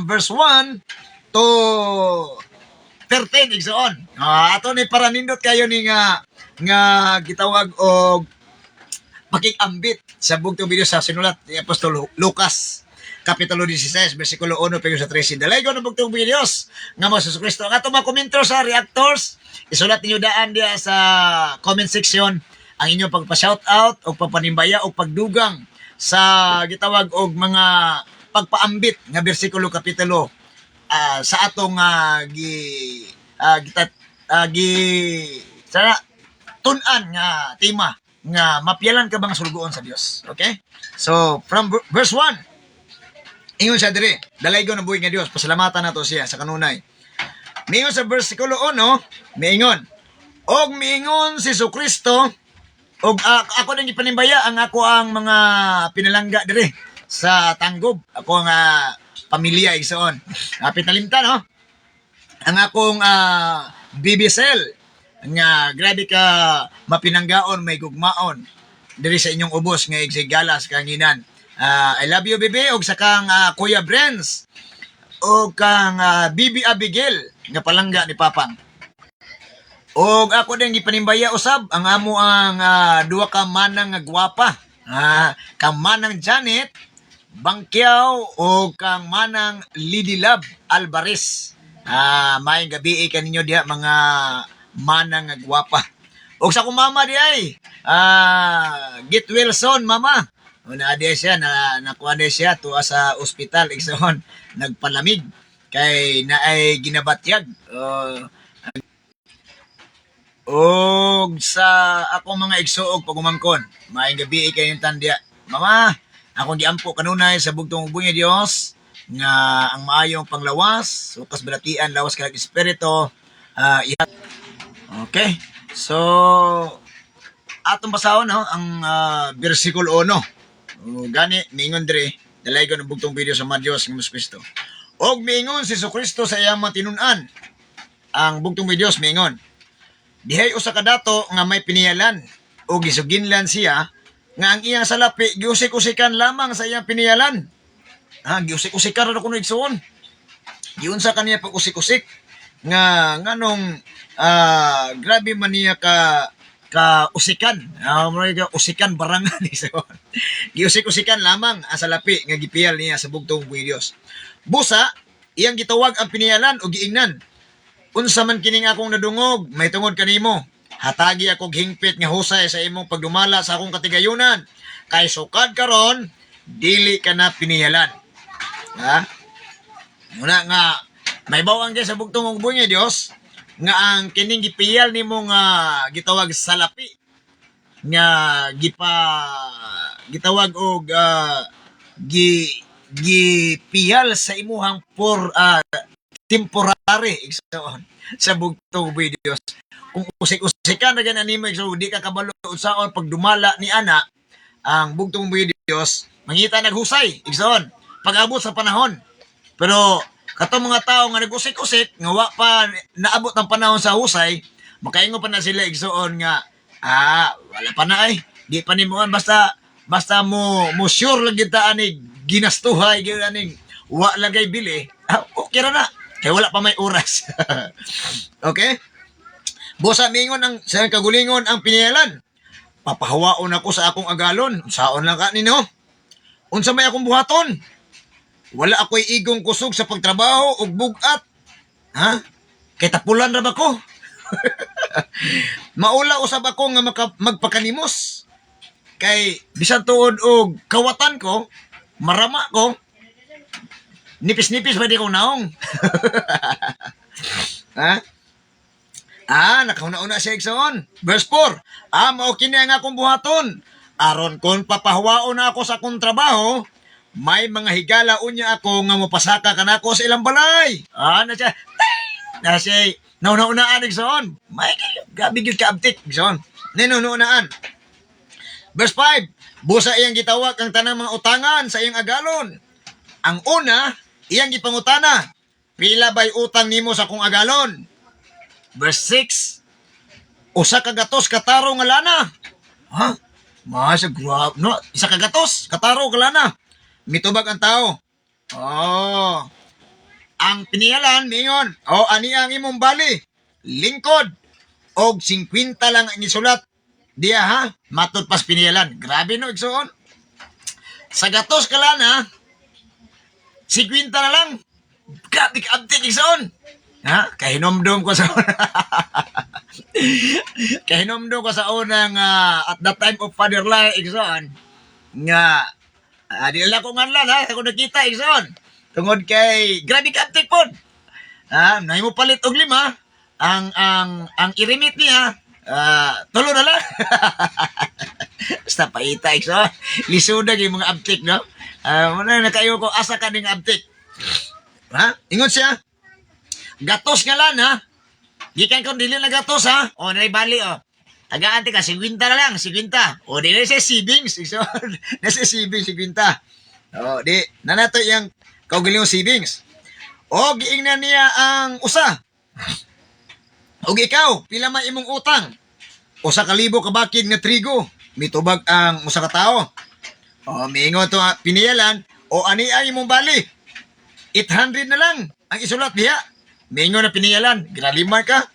verse 1 to 13 igsoon. Ato ni para nindot kayo ni nga gitawag og pakikambit sa bugtong Dios sa sinulat ni Apostol Lucas kapitulo 16 bersikulo 1 pagyo sa 13. Dalaygon ang bugtong Dios nga mo sa Kristo. Ang ato mga komento sa reactors, isulat niyo daan diya sa comment section ang inyong pagpa-shout out o pagpanimbaya o pagdugang sa gitawag og mga pagpaambit nga bersikulo kapitulo sa atong tun-an nga tema nga mapialan ka bang sulugoon sa Dios. Okay? So from verse 1 ingon siya dire, dalaygon ang buhay nga Dios, pasalamatan nato siya sa kanunay. Miingon sa bersikulo 1, miingon, og miingon si Jesucristo, og ako nang ipanimbaya ang ako ang mga pinalangga dire sa Tanggob, ako ang pamilya igsoon. Pinalimtan ang akong bibisel nga grabe ka mapinanggaon may gugmaon diri sa inyong ubos nga igsigalas kanginan. I love you bibi og sa kang Kuya Brens og kang Bibi Abigail nga palangga ni Papang. Og ako din gipanimbaya usab ang amo ang duha ka manang nga gwapa. Kang manang Janet Bangkiao o kang manang Lady Love Alvarez. May gabi kaninyo diha mga manang nga gwapa. Og sa akong mama di ay Git Wilson mama. Una di siya nakuha di siya tuwa sa ospital igsoon nagpalamig kay naay ginabatyag. Og sa ako mga igsuog pagumangkon, maayong gabi kayong tandya. Mama, akong giampo kanunay sa bugtong ubong ni Dios nga ang maayong panglawas, ukas balatian lawas kag espiritu. Okay. So atong basahon no ang bersikulo 1. Gani miingon dire, dalay ko ng bugtong video sa Dios ng Kristo. Og miingon si Kristo sa iyang matinun-an. Ang bugtong video miingon, dihay usa ka dato nga may piniyalan o gisuginlan siya nga ang iyang salapi giusik-usikan lamang sa iyang piniyalan. Giusik-usikan ra kuno igsoon. Giunsa kaniya pag usik-usik nga nganong grabe man niya ka usikan. Usikan barangan igsoon. Giusik-usikan lamang ang salapi nga gipiyal niya sa bugtong Dios. Busa iyang gitawag ang piniyalan o giingnan. Unsa man kining akong nadungog, may tungod kanimo. Hatagi akong hingpit nga husay sa imong pagdumala sa akong katigayunan. Kay sukad karon, dili ka na piniyalan. Muna nga, may bawang sa bugtong ubong niya Dios, nga ang kining gipiyal nimo nga gitawag salapi, nga gitawag og gipiyal sa imuhang temporary igsoon sa bugtong Dios. Kung usik-usikan na ganyan nimo so di ka kabalo usaon pagdumala ni ana ang bugtong Dios mangita naghusay igsoon pag-abot sa panahon. Pero katong mga tao nga nag-usik-usik nga wa pa naabot ang panahon sa husay, makaingon pa na sila igsoon nga wala pa na ay di pa nimuan basta mo sure lang kita ani ginastuhay gyud ani wa lagay bili. Okay ra na. Kaya wala pa may oras. Okay? Busa mingon ang sa kagulingon ang piniyalan. Papahawaon ako sa akong agalon. Saon lang ka ninyo. Unsa may akong buhaton? Wala ako'y igong kusog sa pagtrabaho ug bugat. Kay tapulan ra ba ko? Maula usab ako nga magpakanimos. Kay bisan tuod og kawatan ko, marama ko, nipis-nipis ba di kong naong? Nakauna-una siya igsoon. Verse 4. Mao kini ang akong buhaton. Aron kon papahawaon na ako sa akong trabaho, may mga higala unya ako nga mopasaka kanako sa ilang balay. Na siya. Na siya nauna-unaan igsoon. May gabi gyud ka abtik igsoon. Nauna-unaan. Verse 5. Busa iyang gitawag ang tanang mga utangan sa iyang agalon. Ang una, iyang gipangutana, pila ba'y utang nimo sa kong agalon? Verse 6, usa ka gatos kataro nga lana. Masa grab, no? Isa ka gatos kataro nga lana. Mitubag ang tao. Ang piniyalan, mingon, ani ang imong bali, lingkod, og 50 lang ang isulat. Diya matod pas piniyalan. Grabe no, igsoon. Sa gatos ka lana, 50 na lang. Grabe ka abtik igsoon. Kahinomdom ko sa kahinomdom ko sa unang at the time of Father Lai igsoon nga di lang ko nganlan ako nakita igsoon tungod kay grabe ka abtik pod. Nahimo palit og 5 ang irimit niya 3 na lang. Basta paita igsoon. Lisuda gyud mga abtik no. Muna nakayo ko asa ka ning abtik. Ingon siya. Gatos nga lan Gikan ko dili na gatos nay bali Tagaan ka 50 na lang, 50. Dili siya savings. Nasa savings 50. Di nanato yang kaugaling savings. Giingnan niya ang usa. Ug ikaw, pila man imong utang? Usa ka libo ka bakid nga trigo. Mitubag ang usa ka tawo. O, miingon to piniyalan. O, ani ang imong bali? 800 na lang ang isulat diha. Miingon na piniyalan. Ginalima ka.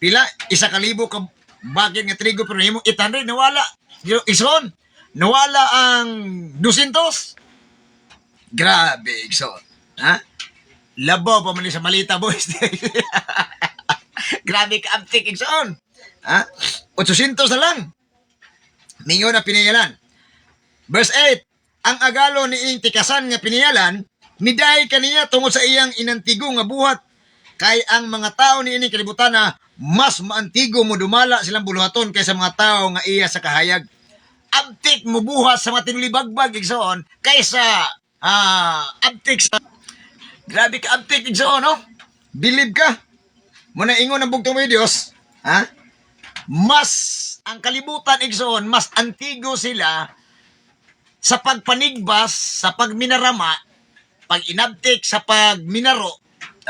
Pila? Isa ka libo ka bakid nga trigo pero imong 800 nawala. Ison, nawala ang 200. Grabe, Igsoon. Ha? Labaw pa man sa malita, boys. Grabe ka abtik, Igsoon. Ha? 800 na lang. Mingo na piniyalan. Verse 8. Ang agalo ni ing tikasan nga piniyalan, midahay kaniya tungod sa iyang inantigo nga buhat. Kay ang mga tao ni ining kalibutan na mas maantigo mo dumala silang buluhaton kaysa mga tao nga iya sa kahayag. Abtik mo buhat sa mga tinulibagbag, Igsoon, kaysa abtik sa... Grabe ka abtik, Igsoon, no? Believe ka. Muna ingon ang bugtong videos, ha? Mas, ang kalibutan, Igsoon, mas antigo sila sa pagpanigbas, sa pagminarama, pag-inabtik, sa pagminaro,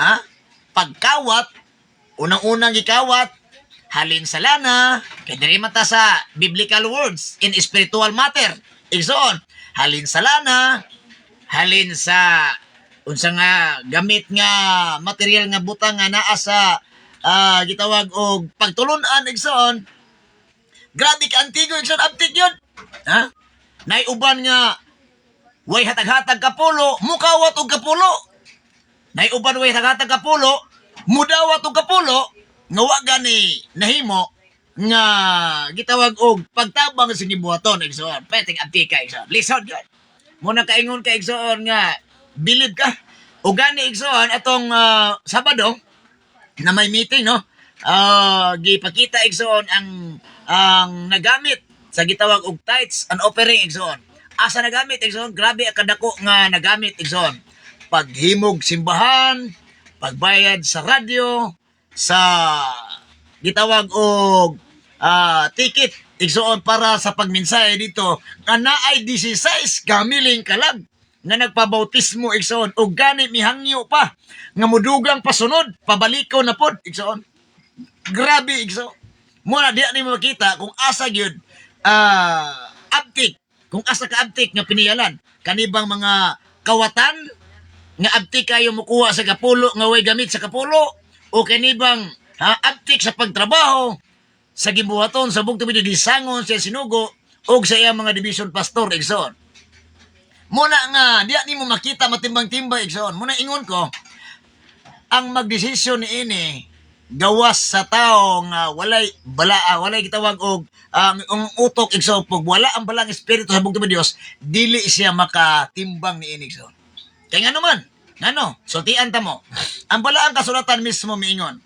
ha? Pagkawat, unang-unang gikawat, halin sa lana, kaya diri mata sa biblical words, in spiritual matter, Igsoon, halin sa lana, halin sa unsa nga gamit nga material nga butang nga naa sa gitawag og pagtulunan, Igsoon. Grabe ka antigo, Igsoon, abtik yun. Ha? Nay uban nga way hatag-hatag kapulo, mukawat og kapulo. Nay uban way hatag-hatag kapulo, mudawat og kapulo, nga wa gani nahimo nga gitawag og pagtabang sa gibuhaton, Igsoon. Peting abtika, Igsoon. Listen yun. Muna kaingon ka, Igsoon, nga believe ka. O gani, Igsoon, atong Sabado na may meeting, no? Gipakita, Igsoon, ang nagamit sa gitawag og tithes and offering, Igsoon. Asa nagamit, Igsoon? Grabe ang kadako nga nagamit, Igsoon. Paghimog simbahan, pagbayad sa radyo, sa gitawag og ticket, Igsoon, para sa pagminsay dito nga naay 16 kamiling kalag nga nagpabautismo, Igsoon, o gani mihangyo pa nga mudugang pasunod pabaliko na pod, Igsoon. Grabe, Igsoon. Muna di ni makita kung asa gyud abtik, kung asa ka abtik nga piniyalan kanibang mga kawatan nga abtik kayo mukuha sa kapulo nga way gamit sa kapulo, o kanibang abtik sa pagtrabaho sa gibuhaton sa bugtong video disangon siya sinugo og sa iyang mga division pastor, Igsoon. Muna nga di ni mo makita matimbang-timbang, Igsoon. Muna ingon ko ang magdesisyon ni ini gawas sa tao nga walay balaa, walay gitawag og ang utok, Igsoon, pag wala ang balang espiritu sa bugtong Dios, dili siya makatimbang ni ini, Igsoon. Kaya nga naman, ngano, sultian ta mo. Ang balaang kasulatan mismo miingon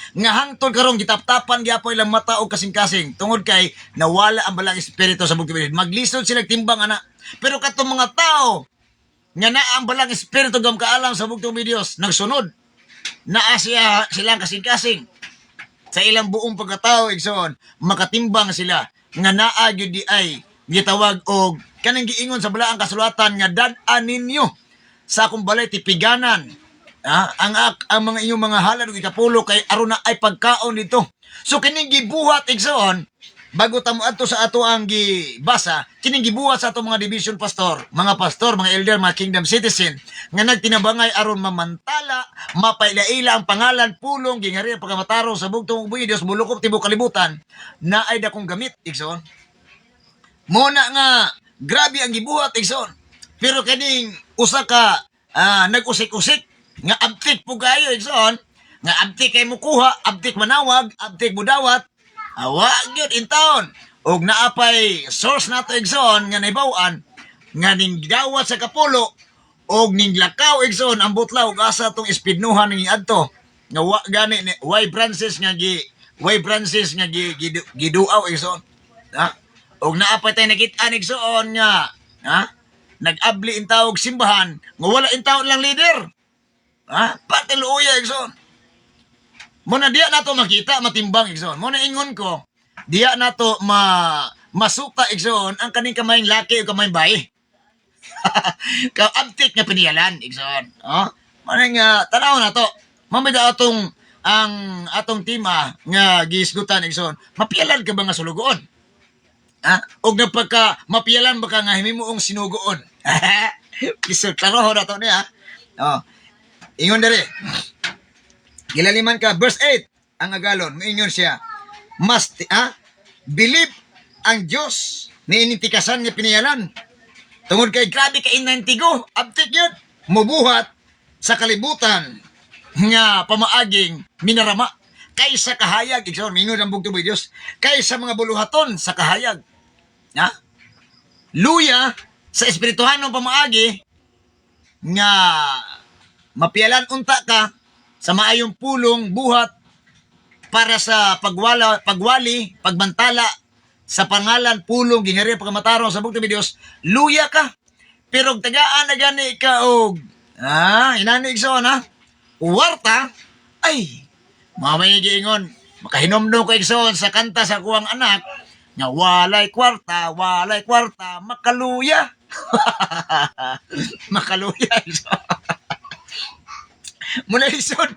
nga hangtod karong gitaptapan gyapon ilang mata og kasing-kasing tungod kay nawala ang balang espiritu sa bugtong Dios. Maglisod sila timbang ana. Pero katong mga tao nga naa ang balang espiritu gam kaalam sa bugtong Dios, nagsunod. Naa silang kasing-kasing sa ilang buong pagkatao, Igsoon, makatimbang sila nga naa gyud di ay gitawag og kanang giingon sa balaang kasulatan nga dad-an ninyo sa akong balay tipiganan. Ang mga inyong mga halad ug ikapulo kay aron na ay pagkaon dito. So kining gibuhat, Igsoon, bago tamo adto sa ato ang gibasa, kining gibuhat sa ato mga division pastor, mga elder, mga kingdom citizen nga nagtinabangay aron mamantala, mapailaila ang pangalan, pulong, gingari ang pagkamataro sa bugtong buhi Dios, bulukop tibok kalibutan na ay dakong gamit, Igsoon. Muna nga grabe ang gibuhat, Igsoon. Pero kining usa ka nag-usik-usik nga abtik po kayo, Igsoon, nga abtik kay mukuha, abtik manawag, abtik budawat, awa gyud in town. Og naapay source nato, Igsoon, nga naibawan nga ning dawat sa kapulo og ning lakaw, Igsoon, ang butlaw ug asa tong ispidnuhan ning adto nga wa gani way branches nga giduaw, Igsoon. Ha? Og naapay tay nakit-an, Igsoon, nga nag-abli in tawag simbahan nga wala in tawag lang leader. Pati luya, Igsoon. Muna diya nato makita, matimbang, Igsoon. Muna ingon ko, diya nato masuka, Igsoon, ang kaning kamayng laki o kamayng bayi. Abtik nga piniyalan, Igsoon. Muna nga, tanaw na to. Mamada atong ang atong tema nga giisgutan igsoon. Mapialan ka ba nga sulugoon? Ha? Og napagka mapialan ba ka nga himimuong sinugoon? Kiso klaro ho dato niya. Oh. Ingon dere. Gilaliman ka verse 8 ang agalon moingon siya. Believe ang Dios ni initikasan nga pinialan. Tungod kay grabe ka inantigo, abtik yun. Mubuhat sa kalibutan nga pamaaging minarama kaysa kahayag. Igsoon, mingon ang bugto Dios. Kaysa mga buluhaton sa kahayag. Ha? Luya sa espirituhanong pamaagi nga mapialan unta ka sa maayong pulong buhat para sa pagwali, pagbantala sa pangalan pulong ginghari pagkamatarong sa bugto Dios. Luya ka. Pero tagaan na gani ka og inani igsoon ha. Warta ay mamay giingon makahinomdom ko igsoon sa kanta sa kuwang anak nga walay kwarta, makaluya. Makaluya. Muna lisod.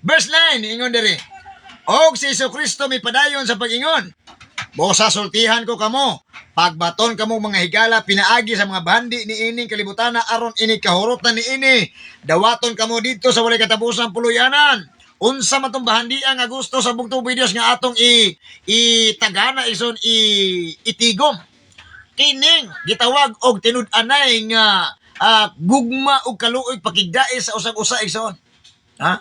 Verse 9, ingon diri. Og si Jesucristo may padayon sa pag-ingon. Bosa sultihan ko kamo. Pagbaton kamo mga higala pinaagi sa mga bandi ni ining kalibutana aron ini kahurotan ni ini. Dawaton kamo dito sa walay katapusan puluyanan. Unsa man tong bahandian nga gusto sa bugtong Dios nga atong itagana ison itigom. Kining gitawag og tinud-anay nga gugma og kaluoy pakigdae sa usag-usa ison. Ha?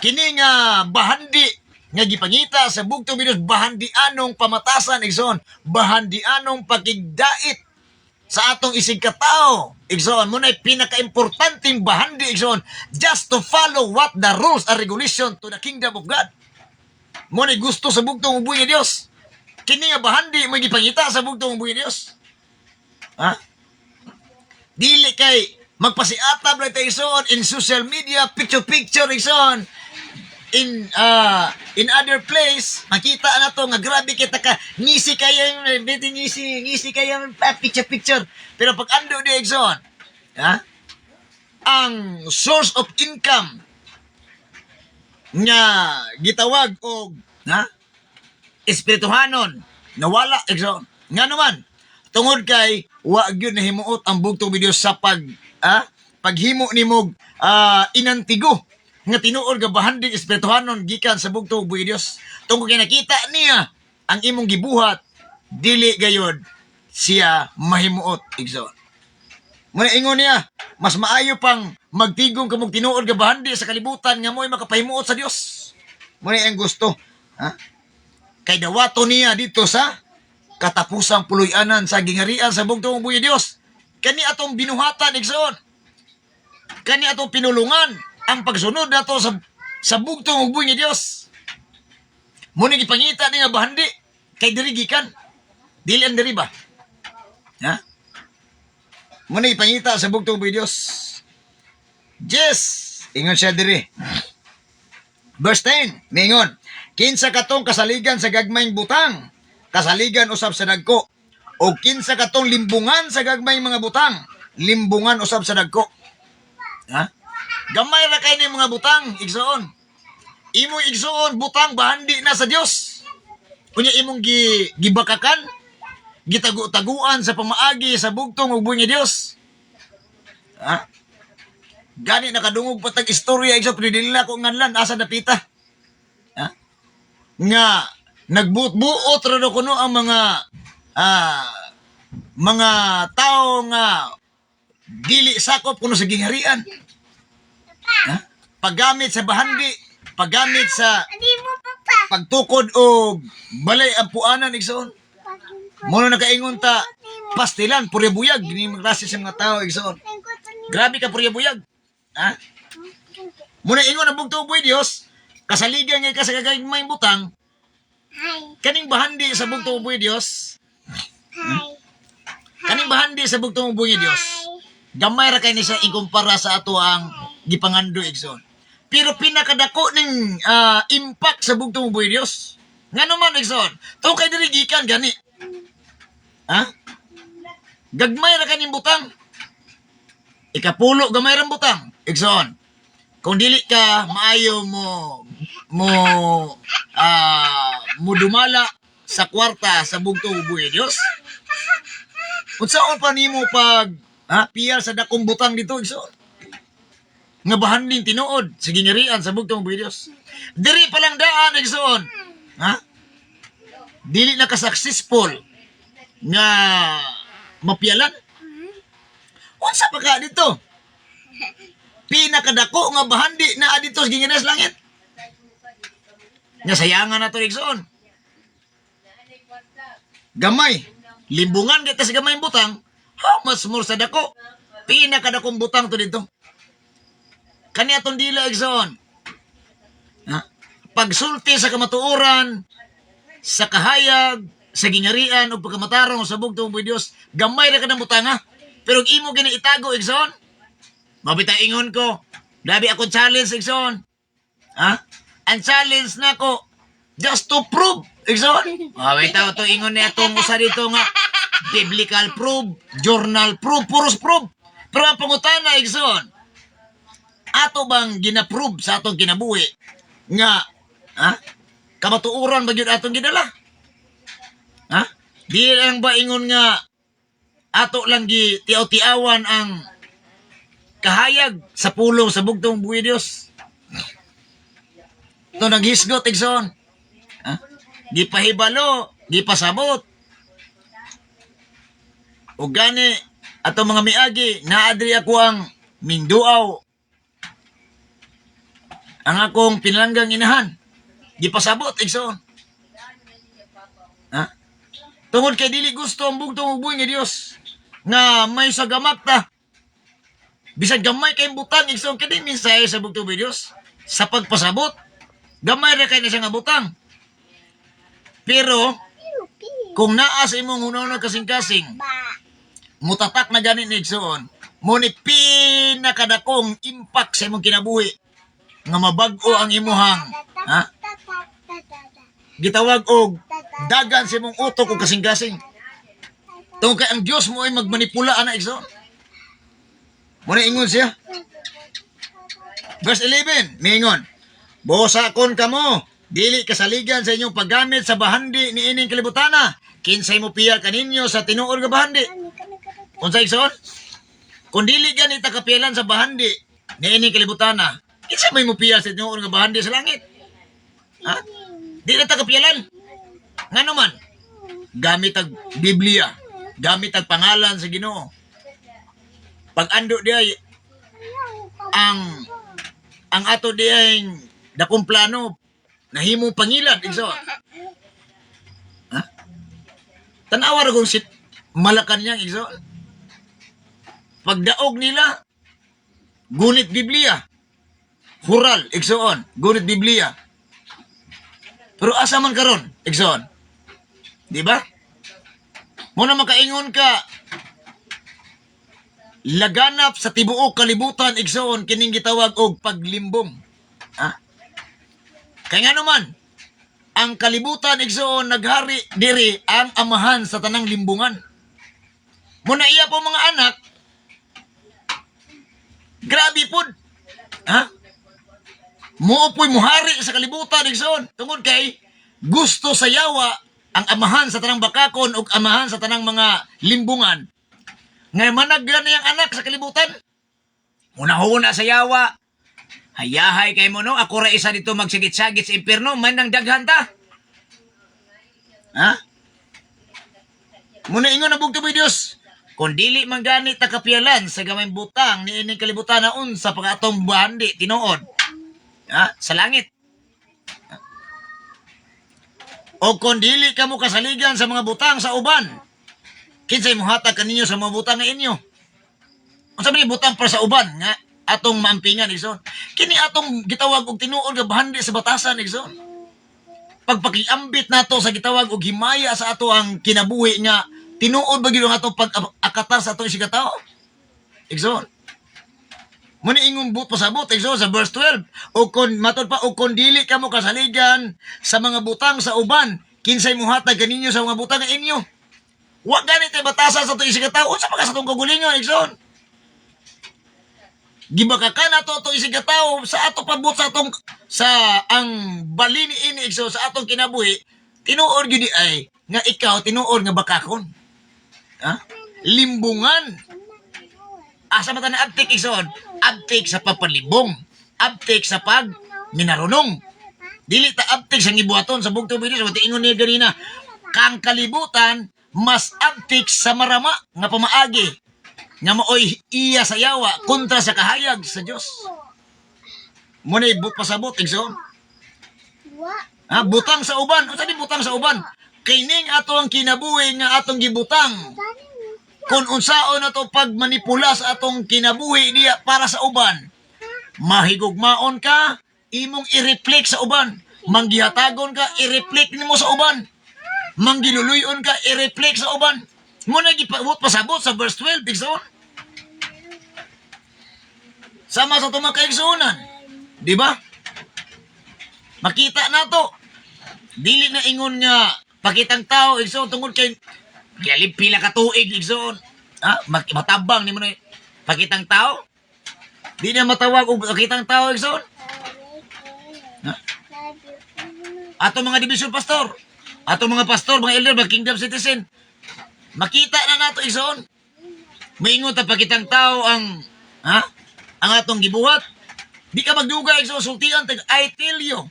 Kini nga bahandi nga gipangita sa bugtong Dios bahandianong pamatasan ison, bahandianong pakigdait sa atong isig katao. Igsoon, muna pinaka-importanting bahandi igsoon, just to follow what the rules and regulation to the kingdom of God. Muna gusto sa bugtong ubuy nga Dios. Kini nga bahandi mo gipangita sa bugtong ubuy nga Dios. Ha? Dili kay magpasiatab lang tayo igsoon in social media, picture igsoon. In other place makita na to nga grabe kita ka ngisi kayo ngisi kayo picture pero pag ando di igsoon ang source of income nga gitawag og espirituhanon nawala igsoon nga naman tungod kay wa gyud nahimuot ang bugtong Dios sa paghimo nimo inantigo nga tinuod nga bahanding espirituhanon gikan sa bugtong buhi Dios. Tungkol kay nakita niya ang imong gibuhat, dili gayud siya mahimuot igsoon. Muna ingon niya, mas maayo pang magtigong kamong tinuod nga bahandi sa kalibutan nga mo'y makapahimuot sa Dios. Muna ang gusto. Ha? Kay dawato niya dito sa katapusang puluyanan sa gingarian sa bugtong buhi Dios. Kani atong binuhatan igsoon. Kani atong pinulungan ang pagsunod nato sa bugtong ubuy nga Dios. Muna gipangita ni nga bahandi kay diri gikan. Dili ang diri ba? Ha? Muna gipangita sa bugtong ubuy Dios. Yes, ingon siya diri. Verse 10, ningon, kinsa katong kasaligan sa gagmayng butang, kasaligan usab sa dagko. O kinsa katong limbungan sa gagmayng mga butang, limbungan usab sa dagko. Ha? Gamay ra kay ni mga butang, igsoon. Imo igsoon butang bahandi na sa Dios. Kunya imong gibakakan, gitagu-taguan sa pamaagi sa bugtong ug buhi nga Dios. Ha? Gani nakadungog patag istorya igsoon pero dili na ko nganlan asa napita. Ha? Nga nagbuot-buot ra do kuno ang mga tao nga dili sakop kuno sa gingharian. Ha? Paggamit sa bahandi, paggamit sa pagtukod o balay ang puanan igsoon. Muna nakaingon ta pastilan puryabuyag ni klase sa mga tao igsoon. Grabe ka puryabuyag. Ha? Muna ingon ang bugtong buhi Dios, kasaligan nga ka sa kagagmayng butang. Kaning bahandi sa bugtong buhi Dios. Kaning bahandi sa bugtong buhi Dios. Gamay ra kay ni sa ikumpara sa ato ang gipangando igsoon. Pero pinakadako ning impact sa bugtong buhi Dios. Ngano man igsoon? Tuw kay diri gikan gani. Ha? Gagmay ra kaning butang. Ikapulo gamay ra butang igsoon. Kung dili ka maayo mo dumala sa kwarta sa bugtong buhi Dios. Unsaon pa nimo pag piyar sa dakong butang dito igsoon? Nga bahanding tinuod sa gingharian sa bugtong buhi Dios. Diri pa lang daan igsoon. Dili na ka successful nga mapialan. Unsa pa ka dito? Pinakadako nga bahandi na adito sa gingharian sa langit. Nga sayangan na to igsoon. Gamay. Limbungan kita sa gamay butang. How much more sa dako? Pinakadakong butang to dito. Kani atong dila igsoon. Pagsulti sa kamatuoran, sa kahayag, sa gingharian o pagkamatarong sa bugtong buhi Dios, gamay ra ka ng butang ha. Pero imo gini itago igsoon. Mabitaingon ko. Labi ako challenge igsoon. Ang challenge na ko just to prove igsoon. Bitaw to ingon niya itong usa dito nga biblical proof, journal proof, puros proof. Pero ang pangutana igsoon, ato bang gina-prove sa atong kinabuhi nga kamatuoran ba gyud atong gidala? Di lang ba ingon nga ato lang gi tiaw-tiawan ang kahayag sa pulong sa bugtong buhi Dios. Ito naghisgot igsoon. Gipahibalo, gipasabot. O gani ato mga miagi naadri ako ang minduaw ang akong pinalanggang inahan. Gipasabot igsoon. Tungod kay dili gusto ang bugtong buhi nga Dios nga may sagamat ta. Bisag gamay kay butang igsoon kini minsay sa bugtong buhi Dios sa pagpasabot. Gamay ra kay na siya nga butang. Pero kung naa sa imong hunahuna kasing-kasing, mutatak na gani ni igsoon, mo ni pinakadakong impact sa imong kinabuhi nga mabag-o ang imuhang gitawag og dagan sa imong utok og kasing-kasing. Tungod kay ang Dios mo ay magmanipula ana igsoon. Mo na ingon siya. Verse 11, mingon, "Bosakon kamo, dili kasaligan sa inyong paggamit sa bahandi ni ining kalibutana. Kinsay mo piyal kaninyo sa tinuod nga bahandi." Unsa igsoon? Kung dili gani ta kapialan sa bahandi ni ining kalibutana, kinsay mo piyal sa tinuod nga bahandi sa langit? Dili ta kapialan. Ngano man? Gamit ang Biblia, gamit ang pangalan sa Ginoo. Pag ando diay ang ato diay dakong plano nahimong pangilan igsoon. Tanawa ra kung Malacanang igsoon. Pagdaog nila gunit Biblia. Hural igsoon, gunit Biblia. Pero asa man karon igsoon? Di ba? Muna makaingon ka laganap sa tibuok kalibutan igsoon kining gitawag og paglimbong. Kaya nga naman, ang kalibutan igsoon naghari diri ang amahan sa tanang limbungan. Muna iya po mga anak, grabe pod. Muupoy muhari sa kalibutan igsoon tungod kay gusto sa yawa ang amahan sa tanang bakakon ug amahan sa tanang mga limbungan. Ngay managyan niyang anak sa kalibutan. Una-una sa yawa. Hayahay kay mo no, ako ra isa dito magsagit-sagit sa impierno, man nang daghan ta. Muna ingon na bugto Dios. Kung dili man gani ta kapialan sa gamay butang ni ining kalibutan na unsa pag-atong bahandi tinuod. Sa langit. O kung dili ka mo kasaligan sa mga butang sa uban, kinsay muhatag kaninyo sa mga butang nga inyo? Unsa man butang para sa uban nga atong maampingan igsoon. Kini atong gitawag og tinuod nga bahandi sa batasan igsoon. Pagpakiambit nato sa gitawag og himaya sa ato ang kinabuhi nga tinuod ba gyud ang atong pag-akatar sa atong isigatawo? Igsoon. Muna ingon but pasabot igsoon sa verse 12. O kon matod pa o kon dili ka mo kasaligan sa mga butang sa uban, kinsay muhatag kaninyo sa mga butang nga inyo? Wa ganit ay batasan sa atong isigatawo sa pagka sa atong kagulingon igsoon. Gibakakan ato to isig katawo sa ato pabot sa atong sa ang balini ini igsoon sa atong kinabuhi tinuod gyud ay nga ikaw tinuod nga bakakon. Ha? Limbungan. Asa mata na abtik igsoon? Abtik sa papalibong. Abtik sa pag minarunong. Dili ta abtik sa gibuhaton sa bugtong bilis wati ingon niya ganina. Kang kalibutan mas abtik sa marama nga pamaagi nga maoy iya sa yawa kontra sa kahayag sa Dios. Munay but pasabot igsoon. Ha, butang sa uban. Unsa di butang sa uban? Kay ning ato ang kinabuhi nga atong gibutang. Kung unsaon ato pagmanipula sa atong kinabuhi diya para sa uban, mahigugmaon ka, imong i-reflect sa uban. Manggihatagon ka, i-reflect nimo sa uban. Manggiluluyon ka, i-reflect sa uban. Muna gipabot pasabot sa verse 12, igsoon. Sama sa tumakaigsuunan. Di ba? Makita na to. Dili na ingon nga pakitang tao, igsoon, tungod kay galib pila ka tuig, igsoon. Ha? Matabang ni mo na pakitang tao. Di na matawag og pakitang tao, igsoon. Ha? Ato mga division pastor, ato mga pastor, mga elder, mga kingdom citizen, makita na nato igsoon. Maingon ta pakitang tao ang ang atong gibuhat. Di ka magdugay igsoon, sultian tag I tell you.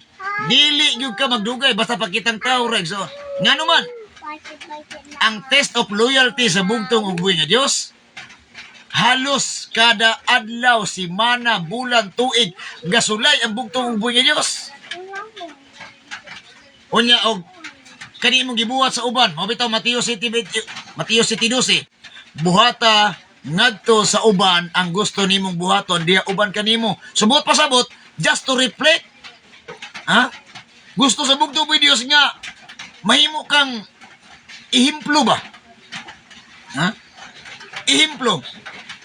Dili gyud ka magdugay basta pakitang tao ra igsoon. Ngano man ang test of loyalty sa bugtong ug buhi nga Dios, halos kada adlaw, semana, bulan, tuig gasulay ang bugtong ug buhi nga Dios. Unya og kani imong gibuhat sa uban, mao bitaw Mateo 7:12. Buhata ngadto sa uban ang gusto nimong buhaton, diya uban kanimo. Subot pasabot just to reflect. Ha? Gusto sa bugtong ug Dios nga mahimo kang ihimplo ba? Ha? Ihimplo.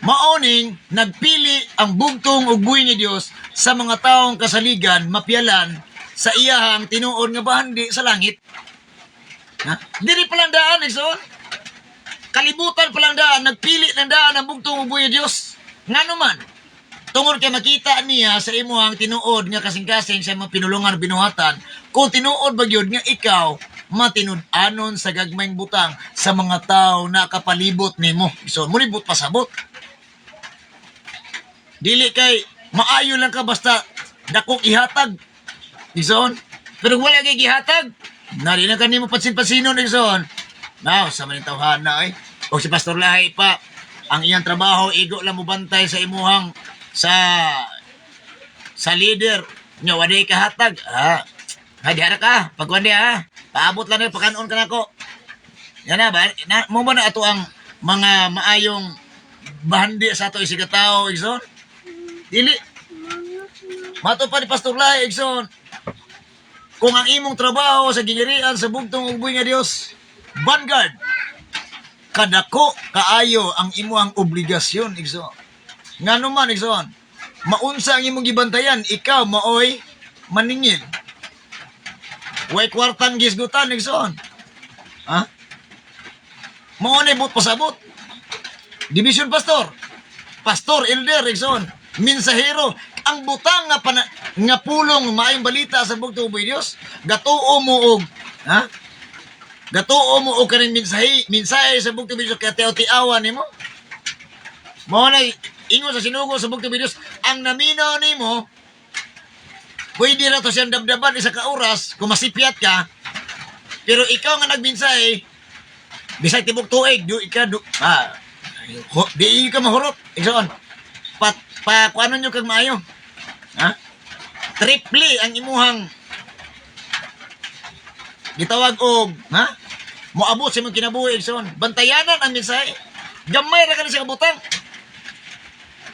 Maoning nagpili ang bugtong ug buhi nga Dios sa mga taong kasaligan mapialan sa iyahang tinuod nga bahandi sa langit. Ha? Diri palang daan, igsoon. Kalibutan palang daan, nagpili ng daan ang bugtong ug buhi nga Dios. Ngano man, tungod kay makita niya sa imuhang tinuod nga kasing-kasing sa mga pinulungan binuhatan, kung tinuod ba gyud nga ikaw matinud-anon sa gagmayng butang sa mga tao na kapalibot nimo. So, munibot pasabot. Dili kay maayo lang ka basta dakok ihatag. Igsoon. Pero wala kay gihatag. Nari na kanimo pansin-pansinon igsoon. Now, sa maning tawhana ay. O si Pastor Lahi pa, ang iyang trabaho igo lang mo bantay sa imuhang sa leader. Nya waday kahatag. Hadi ara ka, pagkuan dia paabot lang ni pakanon ka nako. Yan na ba? Mo ba na ato ang mga maayong bahandi sa ato isig tao, igsoon? Dili. Mato pa ni Pastor Lai, igsoon. Kung ang imong trabaho sa gingirian sa bugtong ug buhi nga Dios, vanguard, kadako kaayo ang imuhang obligasyon, igsoon. Ngano man, igsoon, maunsa ang imong gibantayan, ikaw maoy maningil. Way kwartang gisgutan, igsoon. Ha? Mao na but pasabot. Division pastor, pastor, elder, igsoon, mensahero, ang butang nga pulong maayong balita sa bugtong ug buhi Dios, gatuo mo og gatuo mo og kaning mensahe sa bugtong ug Dios kay tiaw-tiawan nimo. Mao na ingon sa sinugo sa bugtong ug Dios, ang naminaw nimo pwede na to siyang dabdaban isa ka oras kung masipyat ka, pero ikaw nga nagmensahe bisay tibok tuig di ka mahurot, igsoon. Kuanon nyo kag maayo. Ha? Triple ang imuhang gitawag og moabot sa imong kinabuhi, igsoon. Bantayanan ang mensahe. Gamay ra ka na siya kabutang.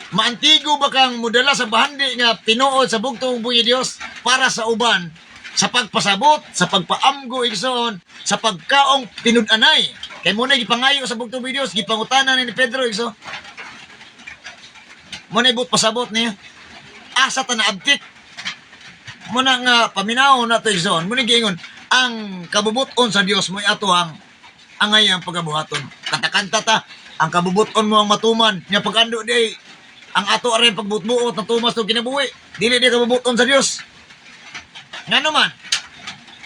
Maantigo ba kang mudala sa bahandi nga tinuod sa bugtong ug buhi Dios para sa uban, sa pagpasabot, sa pagpaamgo, igsoon, sa pagkaong tinud-anay. Kay mo na gipangayo sa bugtong ug buhi Dios, gipangutanan ni Pedro, igsoon. Mo na ibut pasabot niya. Asa ta na abtik. Mo na nga paminaw na to, igsoon. Mo na giingon, ang kabubuton sa Dios mo ato ang angay ang pagabuhaton. Katakanta ta, ang kabubuton mo ang matuman. Nya pagando day ang ato rin pagbutbuot na tumas to kinabuhi. Dili di ka mabuton sa Dios. Ngano man?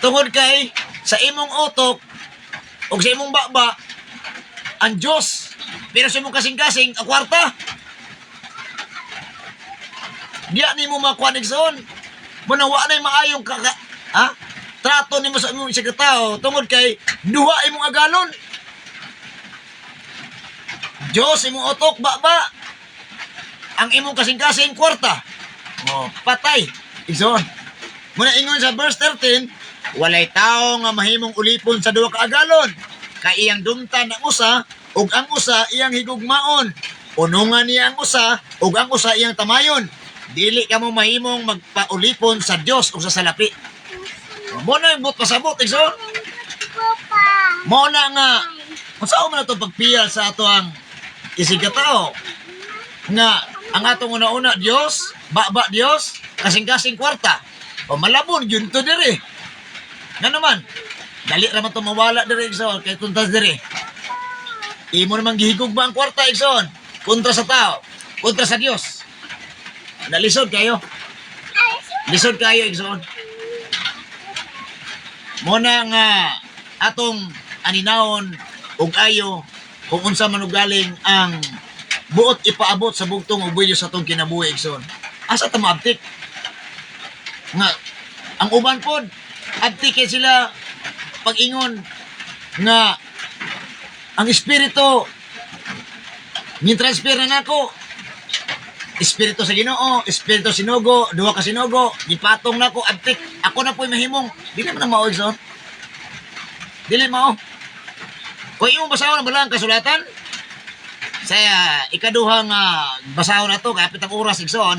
Tungod kay sa imong utok o sa imong baba ang Diyos. Pero sa imong kasing-kasing ang kwarta. Diya ni mo makuha nigsoon. Manawa na yung maayong trato ni mo sa imong isang katao tungod kay duha imong agalon. Diyos imong utok baba. Ang imong kasing-kasing kwarta. Oh, patay. Igsoon. Muna ingon sa verse 13, walay tao nga mahimong ulipon sa duha ka agalon. Kay iyang dumtan ang usa ug ang usa iyang higugmaon. Unungan niya ang usa ug ang usa iyang tamayon. Dili ka mo mahimong magpaulipon sa Dios ug sa salapi. Mo na yung but pasabot, igsoon. Mo na nga unsa man ato pagpiyal sa ato ang isig katao nga ang atong una-una Dios, baba Dios, kasing-kasing kwarta. O malabon yun to diri. Nga naman, dali raman to mawala diri igsoon kay tuntas diri. Imo namang gihigog ba ang kwarta igsoon? Kontra sa tao, kontra sa Dios. Nalisod kayo. Lisod kayo igsoon. Muna nga atong aninawon ug ayo kung unsa man galing ang buot ipaabot sa bugtong ug buyo sa atong kinabuhi igsoon. Asa ta maabtik? Nga ang uban pod abtik kay sila pag-ingon nga ang espiritu ni-transfer na nako. Espiritu sa Ginoo, espiritu sinugo, duha ka sinugo, gipatong nako abtik. Ako na po'y mahimong. Dili man na mao igsoon. Dili mao. Kung imong basahon na balang kasulatan, saya ikaduhang basahon na to, kapit ang oras igsoon.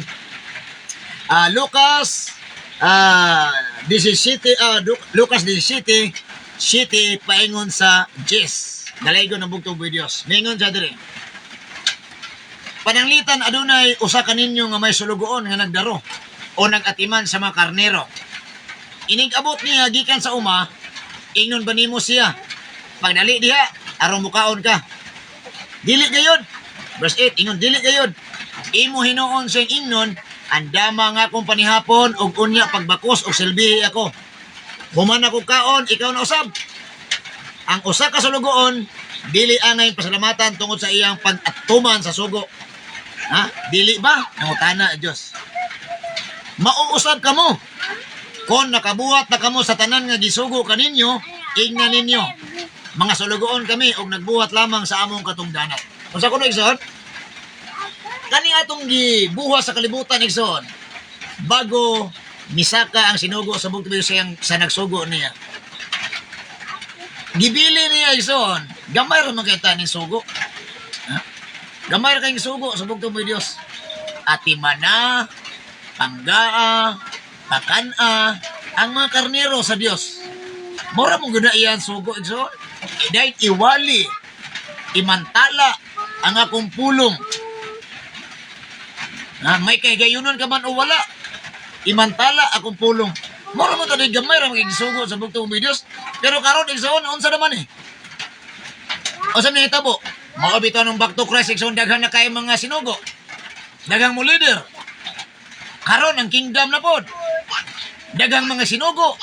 Lucas 17, Lucas 17, city paingon sa Jess. Dalaygon ng bugtong buhay Dios. Mingon sa diri. Pananglitan adunay usa kaninyo nga may sulugoon nga nagdaro o nagatiman sa mga karnero. Inig-abot niya gikan sa uma, ingnon ba nimo siya? Pagdali diha, aron mukaon ka. Dili gayod. Verse 8, ingon dili gayod. Imo hinuon siyang ingnon, andama nga akong panihapon og unya pagbakos og silbihi ako. Human ako kaon, ikaw na usab. Ang usa ka sulugoon dili angay pasalamatan tungod sa iyang pag-atuman sa sugo. Dili ba? Nangutana Dios. Mauusab kamo. Kung nakabuhat na kamo sa tanan nga gisugo kaninyo, ingnan ninyo. Mga sulugoon kami og nagbuhat lamang sa among katungdanan. Unsa kuno igsoon? Kani atong gibuhat sa kalibutan igsoon. Bago misaka ang sinugo sa bugtong sa nagsugo niya. Gibili niya igsoon, gamay ra man kay taning sugo. Gamay ra kay sugo sa bugtong mo Dios. Atimana, panggaa, pakana, ang mga karnero sa Dios. Mura mong guna iyan sugo igsoon. Dahil iwali, imantala ang akong pulong. May kay gayunon ka man o wala. Imantala akong pulong. Mura mo tadi gamay ra magigsugo sa bugtong mo Dios. Pero karon igsoon unsa naman Unsa man hitabo? Mao bitaw ng back to Christ igsoon daghan na kay mga sinugo. Daghang mo leader. Karon ang kingdom na pod. Daghang mga sinugo.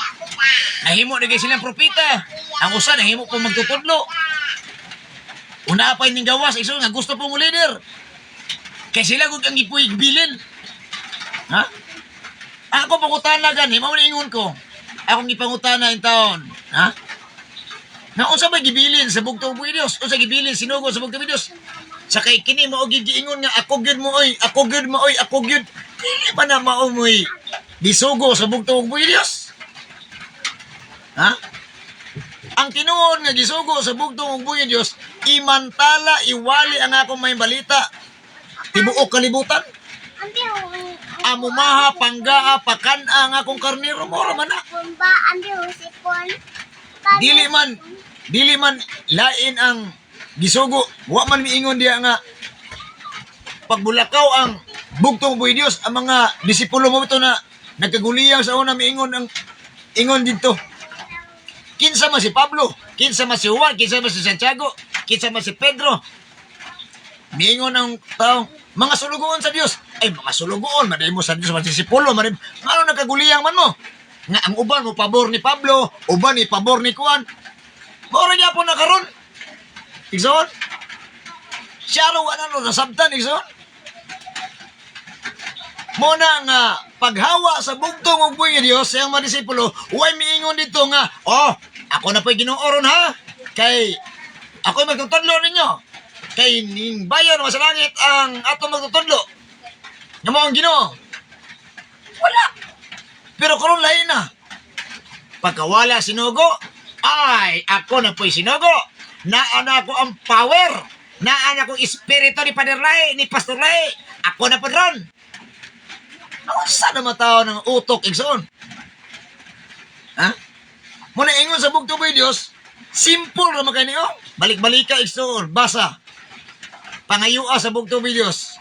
Nahimo na silang propeta. Ang usa nahimo po magtutudlo. Una pa ning gawas igsoon nga gusto po mo leader. Kay sila gud ang gipuig-bilin. Ako pangutana gani, mao ingon ko. Akong gipangutana in taon, Na unsa ba gibilin sa bugtong buhay Dios? Unsa gibilin sinugo sa bugtong buhay Dios? Sa kay kini mao giingon nga ako gyud mo oy, ako gyud mo oy, ako gyud. Dili pa na mao moy disugo sa bugtong buhay Dios. Ang tinuod nga gisugo sa bugtong buhay Dios, imantala iwali ang akong may balita. Tibuok kalibutan. Amumaha, panggaa, pakana ang akong karnero mo raman na. Dili man lain ang gisugo. Wa man miingon diya nga pagbulakaw ang bugtong buhay Dios ang mga disipulo mo ito na nagkaguliyang sa una miingon ang ingon dito. Kinsa man si Pablo, kinsa man si Juan, kinsa man si Santiago, kinsa man si Pedro. Miingon ang tao, mga sulugoon sa Dios. Ay mga sulugoon, maday mo sa Dios magsisipulo, maday ngano nagkaguliyang man mo. Nga ang uban mo pabor ni Pablo, uban ni pabor ni Juan. Mao niya po na karon. Igsoon. Siya raw ano nasabtan igsoon. Mo na nga paghawa sa bugtong ug buhi nga Dios sa mga disipulo, way miingon dito nga, oh, ako na po'y Ginooron ha. Kay ako magtutudlo ninyo. Kay ning bayan mo sa langit ang ato magtutudlo. Nga mo ang Ginoo. Wala. Pero karon lain na. Pagkawala sinugo, ay ako na po'y sinugo. Naana ko ang power. Naana ko espiritu ni Padre Ray, ni Pastor Ray. Ako na po ron. Saan na matao ng utok, igsoon? Ha? Muna ingon sa bugtong videos, simple na makay niyo. Balik-balik ka, igsoon. Basa. Pangayua sa bugtong videos.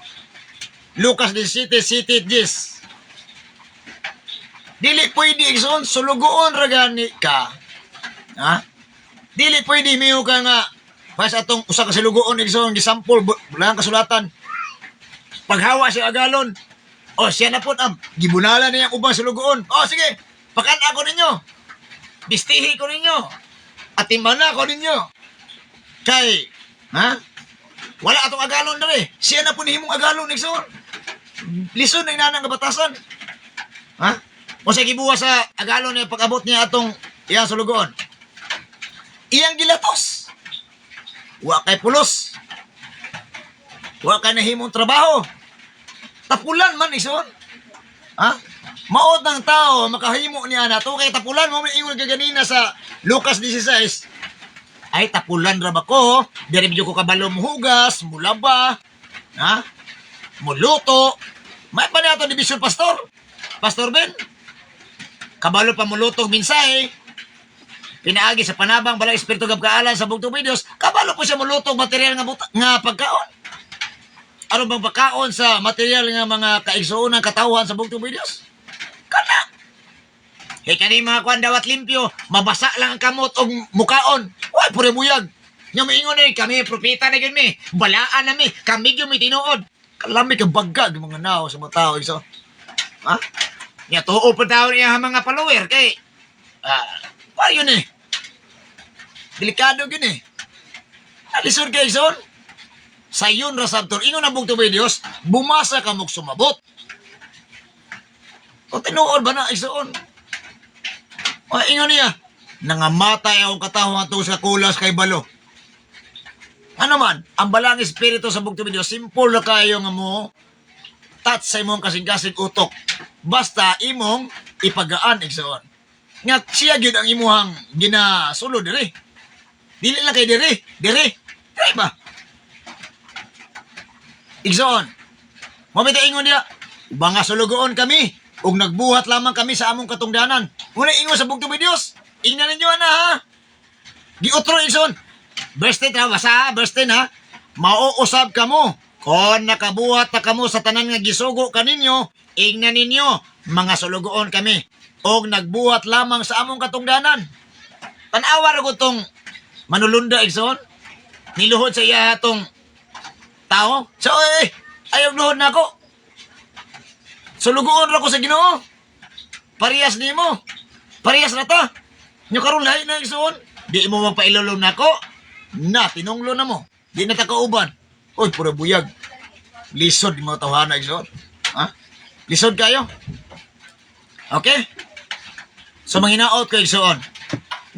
Lucas 17, City 10. Dili pwede, igsoon, sulugoon ragani ka. Ha? Dili pwede miyo ka nga pas atong usa ka sulugoon, igsoon, gisampol, bulang kasulatan. Paghawa siya agalon, o siya na po gibunala niya ang ubang sulugoon. O sige, pakan ako ninyo. Bistihi ko ninyo. Atimana ko ninyo. Kay, ha? Wala atong agalon dere. Siya na po nihimong agalon, igsoon. Lison na inanang kabatasan. Ha? O sa gibuwa sa agalon niya pag-abot niya atong iyang sulugoon. Iyang gilatos. Wa kay pulos. Wa kay nahimong trabaho. Tapulan man ison. Ha? Maot ng tao makahimo niya na to kay tapulan mo ingon gaganina sa Lucas 16. Ay tapulan ra ba ko? Diri ko kabalo muhugas, mulaba, ha? Muluto. May pa nato division pastor. Pastor Ben. Kabalo pa mulutog minsay. Pinaagi sa panabang bala espiritu gabkaalan sa bugtong videos. Kabalo po siya mulutog material nga pagkaon. Ano bang pagkaon sa material nga mga kaigsuon ng katawhan sa bugtong videos? Kana. Hey, kani mga kwan dawat limpyo, mabasa lang ang kamot o mukaon. Uy, pure buyag. Nga maingon na kami, propita na yun mi. Balaan na mi, kami yung may tinuod. Kalami ka bagag mga nao sa mga tao. So. Ha? Nga tuo pa tao niya mga follower kay pa yun eh. Delikado yun eh. Alisod kay son. Sa yun rasabtor, ingon ang bugtong videos, bumasa ka mong sumabot. O tinuod ba na isoon? O ingon niya, nangamatay akong katahong ato sa kulas kay balo. Ano man, ang balang espiritu sa bugtong videos, simple na kayo nga mo, touch sa imong kasing-kasing utok. Basta imong ipagaan isoon. Nga siya yun ang imuhang ginasulo diri. Dili lang kay diri. Diri ba? Igsoon, mamita ingon niya, mga sulugoon kami, ug nagbuhat lamang kami sa among katungdanan. Muna ingon sa bugtong videos, ingnan ninyo na ha. Giutro igsoon, verse 10 ha, basa verse 10 ha, mauusab kamo, kon nakabuhat na kamo sa tanan nga gisugo kaninyo, ingnan ninyo, mga sulugoon kami, ug nagbuhat lamang sa among katungdanan. Tanawa ra ko tong manulunda igsoon, niluhod sa iya tong tao? So, ayaw luhod na ako. Sulugoon ra ko sa Ginoo. Parehas nimo. Parehas na ta. Nyo karon lahi na igsoon. Di mo magpailolo na ako. Na, tinunglo na mo. Di na ta kauban. Uy, pura buyag. Lisod di mga tawhana igsoon. Ha? Lisod kayo. Okay? So, manginaot ko igsoon.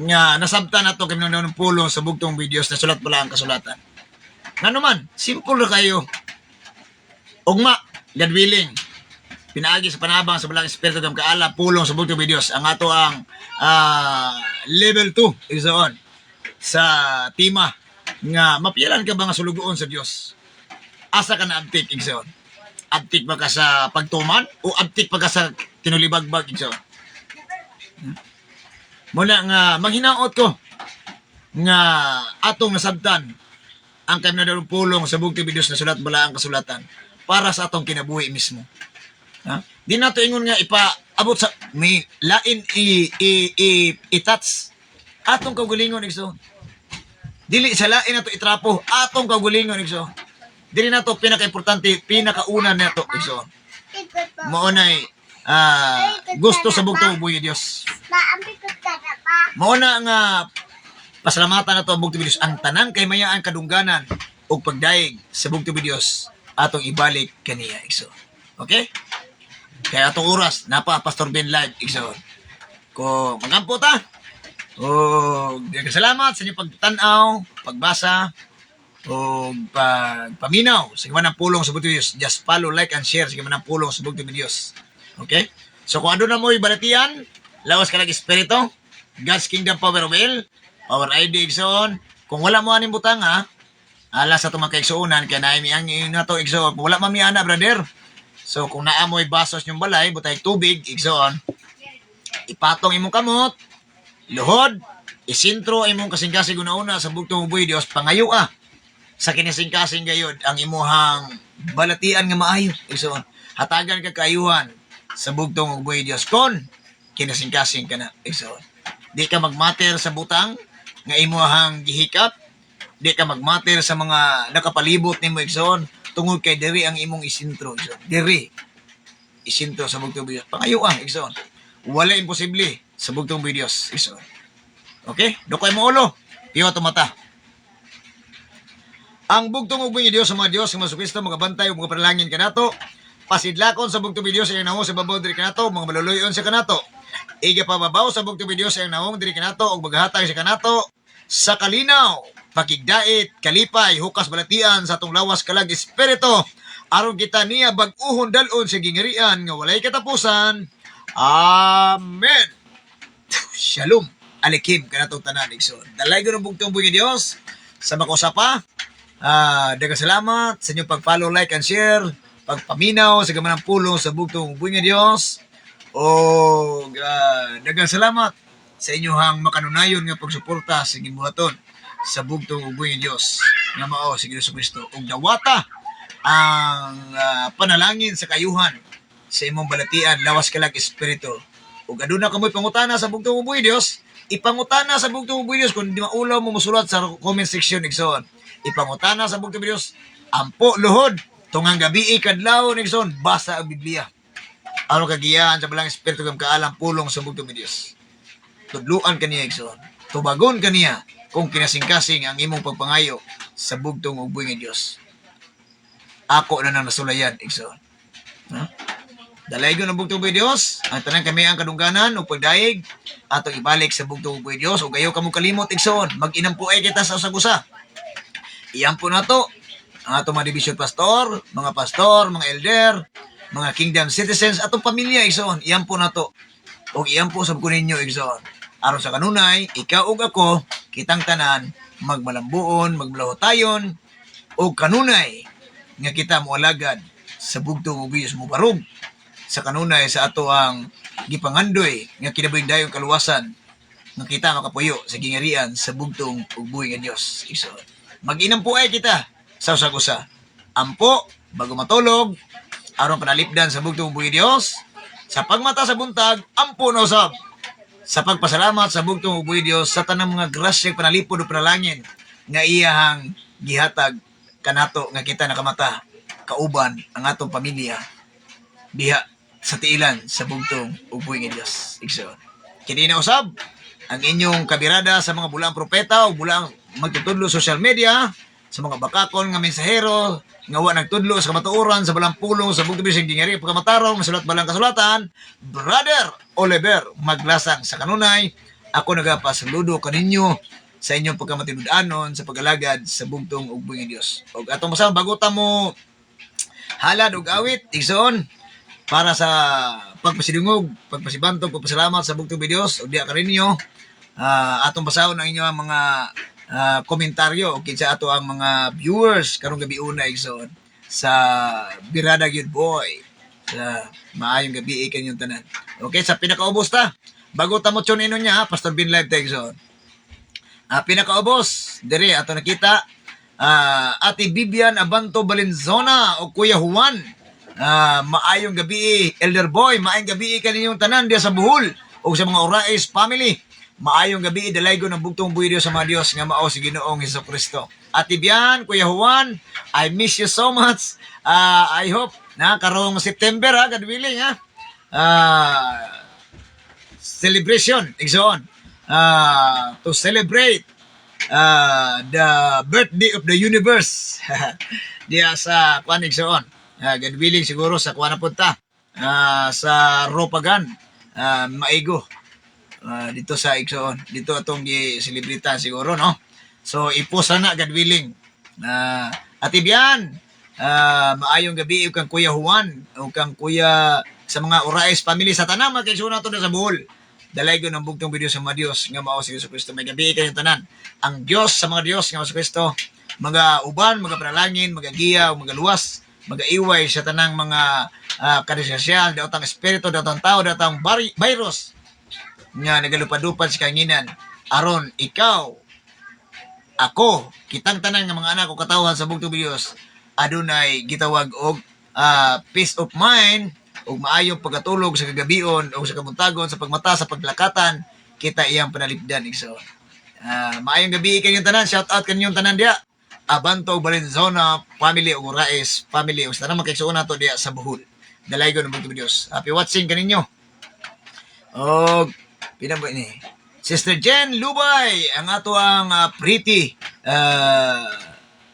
Nga, nasabtan na to kami ng pulong sa bugtong videos na sulat pala ang kasulatan. Nga naman, simple na kayo. Ugma, God willing, pinaagi sa panabang sa balang espiritu ng kaala, pulong sa bugtong videos. Ang ato ang level 2, igsoon, sa tima, nga mapialan ka ba nga sulugoon sa Dios? Asa ka na abtik, igsoon? Abtik ba ka sa pagtuman? O abtik ba ka sa tinulibagbag, igsoon? Muna nga, maghinaot ko, nga atong nasabtan, ang kami na daw pulong sa bugtong videos na sulat bala ang kasulatan para sa atong kinabuhi mismo. Ha? Di nato ingon nga ipaabot sa may lain i-touch atong kaugalingon igsoon. Dili sa lain nato itrapo atong kaugalingon igsoon. dili na to pinaka-importante, pinakauna na to igsoon. Mao nay gusto sa bugtong buhi Dios. Mao na nga pasalamatan na to ang bugtong Dios ang tanan kay mayaan kadungganan ug pagdaig sa bugtong Dios atong ibalik kaniya igsoon. Okay? Kaya atong oras napa Pastor Ben live igsoon. Ko magampo ta. O salamat sa inyong pagtanaw, pagbasa, o pagpaminaw sa gaman ng pulong sa bugtong Diyos. Just follow, like, and share sa gaman ng pulong sa bugtong Diyos. Okay? So kung ano na mo ibalatian, lawas ka lang espiritu, God's Kingdom Power Will, Power ID, igsoon. Kung wala mo aning butang ha, ala sa itong mga kaigsuunan, kaya naimi ang na to igsoon. Kung wala mamiyana, brother. So kung naamoy basos yung balay, butay tubig, igsoon, ipatong imong kamot, luhod, isintro imong kasing-kasing una sa bugtong buhi Dios, pangayo sa kinising-kasing gayod ang imuhang balatian nga maayo. Igsoon, hatagan ka kaayuhan sa bugtong buhi Dios kon kinising-kasing ka na. Igsoon, di ka magmater sa butang nga imuhang gihikap, di ka magmater sa mga nakapalibot nimo igsoon, tungod kay diri ang imong isintro. Igsoon, diri isintro sa bugtong buhi Dios, pangayo igsoon. Wala imposible sa bugtong buhi Dios. Igsoon. Okay? Dukay mo ulo. Iwa mata. Ang bugtong buhi Dios sa mga Dios, sa mga Kristo, mga bantay, mga panalangin kanato, pasidlakon sa bugtong buhi Dios ay nahong sa babaw diri kanato, mga maluluyon sa kanato. Iga pababaw sa bugtong buhi Dios ay nahong diri kanato og maghatag sa kanato sa kalinaw, pakigdait, kalipay, hukas balatian sa atong lawas kalag espiritu. Aron kita niya bag-uhon dalon sa gingirian nga walay katapusan. Amen. Shalom. Alikim kanatong tanan igsoon. Dalay ko ng bugtong buhi Dios sa makosapa. Daghang salamat sa inyong pag-follow, like, and share, pagpaminaw sa gaman ng pulong sa bugtong buhi Dios. O daghang salamat sa inyong makanunayon nga pagsuporta sa gibuhaton sa bugtong buhi Dios nga mao si Hesus Kristo. Ug dawata ang panalangin sa kayuhan sa imong balatian, lawas kalag espiritu. Ug aduna kamoy pangutana sa bugtong buhi Dios, ipangutana sa bugtong buhi Dios kung di maulaw mo musulat sa comment section igsoon. Ipangutana sa bugtong buhi Dios, ampo luhod tungang gabi kadlaw igsoon, basa ang Biblia. Aron kagiyahan sa balang espiritu kang kaalam pulong sa bugtong buhi Dios. Tudluan kaniya igsoon. Tubagon kaniya kung kinasing-kasing ang imong pagpangayo sa bugtong ug buhi Dios. Ako na nang nasulayan igsoon. Dalay ko ng bugtong buhi Dios, ang tanan kami ang kadungganan o pagdaig, atong ibalik sa bugtong buhi Dios, o gayo kamo kalimot igsoon, mag-inampuay kita sa usag-usa. Iyampo na to, ang atong mga division pastor, mga elder, mga kingdom citizens, atong pamilya igsoon, iyampo na to. O iyampo sab ko ninyo igsoon. Aron sa kanunay, ikaw ug ako, kitang tanan, magmalambuon, magbalahotayon, o kanunay, nga kita moalagad sa bugtong buhi Dios mo barog. Sa kanunay sa ato ang gipangandoy nga kinabuhing dayong kaluwasan nga kita makapuyo sa gingarian sa bugtong ug buhi nga Dios. Igsoon, mag-inampuay kita sa usag-usa. Ampo bago matulog, aron panalipdan sa bugtong ug buhi Dios. Sa pagmata sa buntag, ampo na usab. Sa pagpasalamat sa bugtong ug buhi Dios sa tanang mga grasya panalipod ug panalangin nga iyahang gihatag kanato nga kita nakamata kauban ang atong pamilya diha sa tiilan sa bugtong ug buhi nga Dios. Igsoon, kini na usab ang inyong kabirada sa mga bulang propeta o bulang magtutudlo social media, sa mga bakakon nga mensahero nga wa nagtudlo sa kamatuoran sa balang pulong sa bugtong bisig gingari pagkamatarong masulat balang kasulatan, Brother Oliver Maglasang sa kanunay. Ako nagapasaludo kaninyo sa inyong pagkamatinud-anon sa pag-alagad sa bugtong ug buhi nga Dios. Og atong masang bago ta mo halad ug awit igsoon para sa pagpasidungog, pagpasibantog, pagpasalamat sa bugtong buhi Dios, o diya ka rin nyo, atong basahon ang inyong mga komentaryo, o kinsa ato ang mga viewers, karong gabi una, igsoon, sa Birada Good Boy, sa maayong gabi, ikan yung tanan. Okay, sa pinakaubos ta, bago ta mo tune in niya, Pastor Bin Live, igsoon. Pinakaubos, dire, ato nakita, Ate Bibian Abanto Valenzuela, o Kuya Juan, maayong gabi, Elder Boy, maayong gabi kaninyong tanan diya sa Bohol o sa mga Orais family. Maayong gabi, dalaygo ng bugtong buhay Dios sa mga Dios nga mao si Ginoong Hesukristo. At Ibian, Kuya Juan, I miss you so much. I hope na karong September God willing celebration, igsoon. To celebrate the birthday of the universe. Diya sa kuan igsoon. God willing siguro sa kuan na punta. Sa Ropagan, maigo. Dito sa igsoon. Dito atong gi-celebrate siguro, no? So, ipusa na, God willing. At Ibian, maayong gabi kang Kuya Juan o kang Kuya sa mga Uraes family sa tanang magkaisuna to na sa Bohol. Dalay ko ng bugtong video sa mga Diyos nga mao si Jesucristo. May gabi kayong tanan. Ang Diyos sa mga Diyos nga mao si Kristo, mga uban, mga panalangin, mga giya, mga luwas, mga iway sa tanang mga kadisosyal, daotang espiritu, daotang tao, daotang virus nga nagalupad-upad sa kanginan. Aron ikaw, ako, kitang tanan nga mga anak ko katawan sa bugtong videos, adunay gitawag og peace of mind ug maayong pagkatulog sa kagabion o sa kabuntagon, sa pagmata, sa paglakatan, kita iyang panalipdan igsoon. Maayong gabi kanyong tanan, shout out kanyong tanan dia. Abanto Valenzuela family ug Uraes family ug tanang makaigsuon nato diya sa Bohol. Dalaygo ng bugtong videos. Happy watching kaninyo. Og pinabo ni Sister Jen Lubay, ang ato ang pretty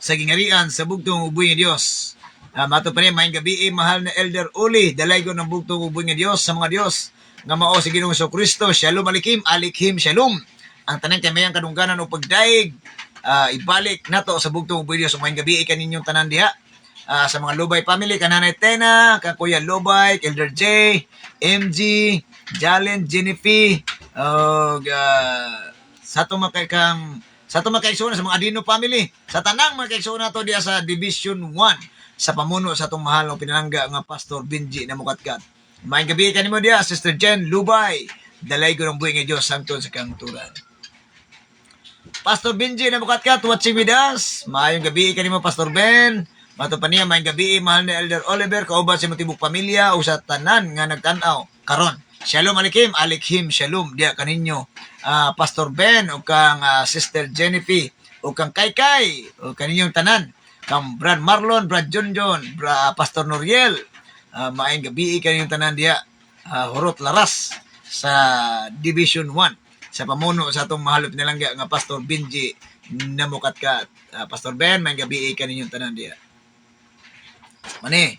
sa gingarian sa bugtong uboy nga Dios. Mato pa rin, maayong gabi, mahal na Elder Uli, dalaygo ng bugtong uboy nga Dios sa mga Dios nga mao si Ginoong Jesucristo. Shalom alikim, alikhim shalom. Ang tanang kamayang kadungganan o pagdaig, ibalik nato sa bugtong uboy Dios. Maayong gabi kaninyong tanan diha. Sa mga Lubay family, kananay Tena, kang Kuya Lubay, Elder J, MG, Jalen, Jennifer, sa itong makaigsoon sa mga Adino family, sa tanang makaigsoon nato diya sa Division 1, sa pamuno sa itong mahal ng pinalangga nga Pastor Benji na mukatkat. Maayong gabi kanimo diya, Sister Jen Lubay, dalay ko ng buhay nga Diyos, sangtod sa kangturan. Pastor Benji na mukatkat, watching with us. Maayong gabi kanimo, Pastor Ben. Mato pa niya, maayong gabi, mahal na Elder Oliver, kauban sa matibuk pamilya o sa tanan nga nagtanaw karon. Shalom alikim, alikhim shalom diya kaninyo, Pastor Ben o kang Sister Jennifer o kang Kaykay o kaninyong tanan, kang Brad Marlon, Brad Junjon, Pastor Noriel, maayong gabi kaninyong tanan diya, Hurot Laras sa Division 1 sa pamuno sa atong mahal pinalangga nga Pastor Benji na mukatkat. Pastor Ben, maayong gabi kaninyong tanan diya. Mani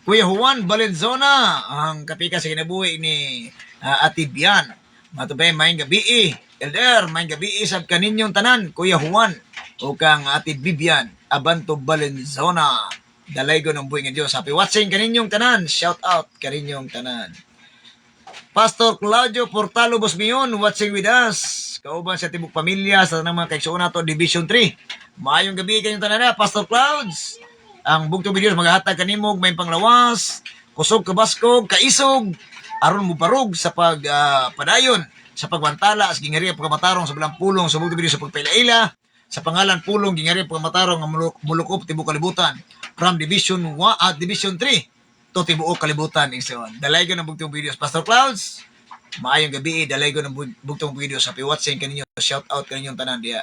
Kuya Juan Valenzuela, ang kapika sa kinabuhi ni Ate Bian. Matubay, maayong gabi Elder, maayong gabi sab kaninyong tanan, Kuya Juan o kang Ate Bibian, Abanto Valenzuela. Dalaygo ng buhay nga Diyos. Happy watching kaninyong tanan, shout out kaninyong tanan. Pastor Claudio Portalo Bosmion, watching with us. Kauban sa tibuk pamilya sa tanang mga kaigsuon nato Division 3. Maayong gabi kaninyong tanan Pastor Clouds. Ang bugtong videos maghahatag kanimog may panglawas, kusog kabaskog, kaisog, aron mo parog sa padayon, sa pagbantala, sa gingari pagkamatarong sa bilang pulong sa bugtong videos sa pagpailaila, sa pangalan pulong gingari pagkamatarong ang mulukop tibuok kalibutan from Division 1 at Division 3 to tibuok kalibutan igsoon. Dalaygo ng bugtong videos Pastor Clouds. Maayong gabi, dalaygo ng bugtong videos. Happy watching kaninyo, shout out kaninyong tanan diya.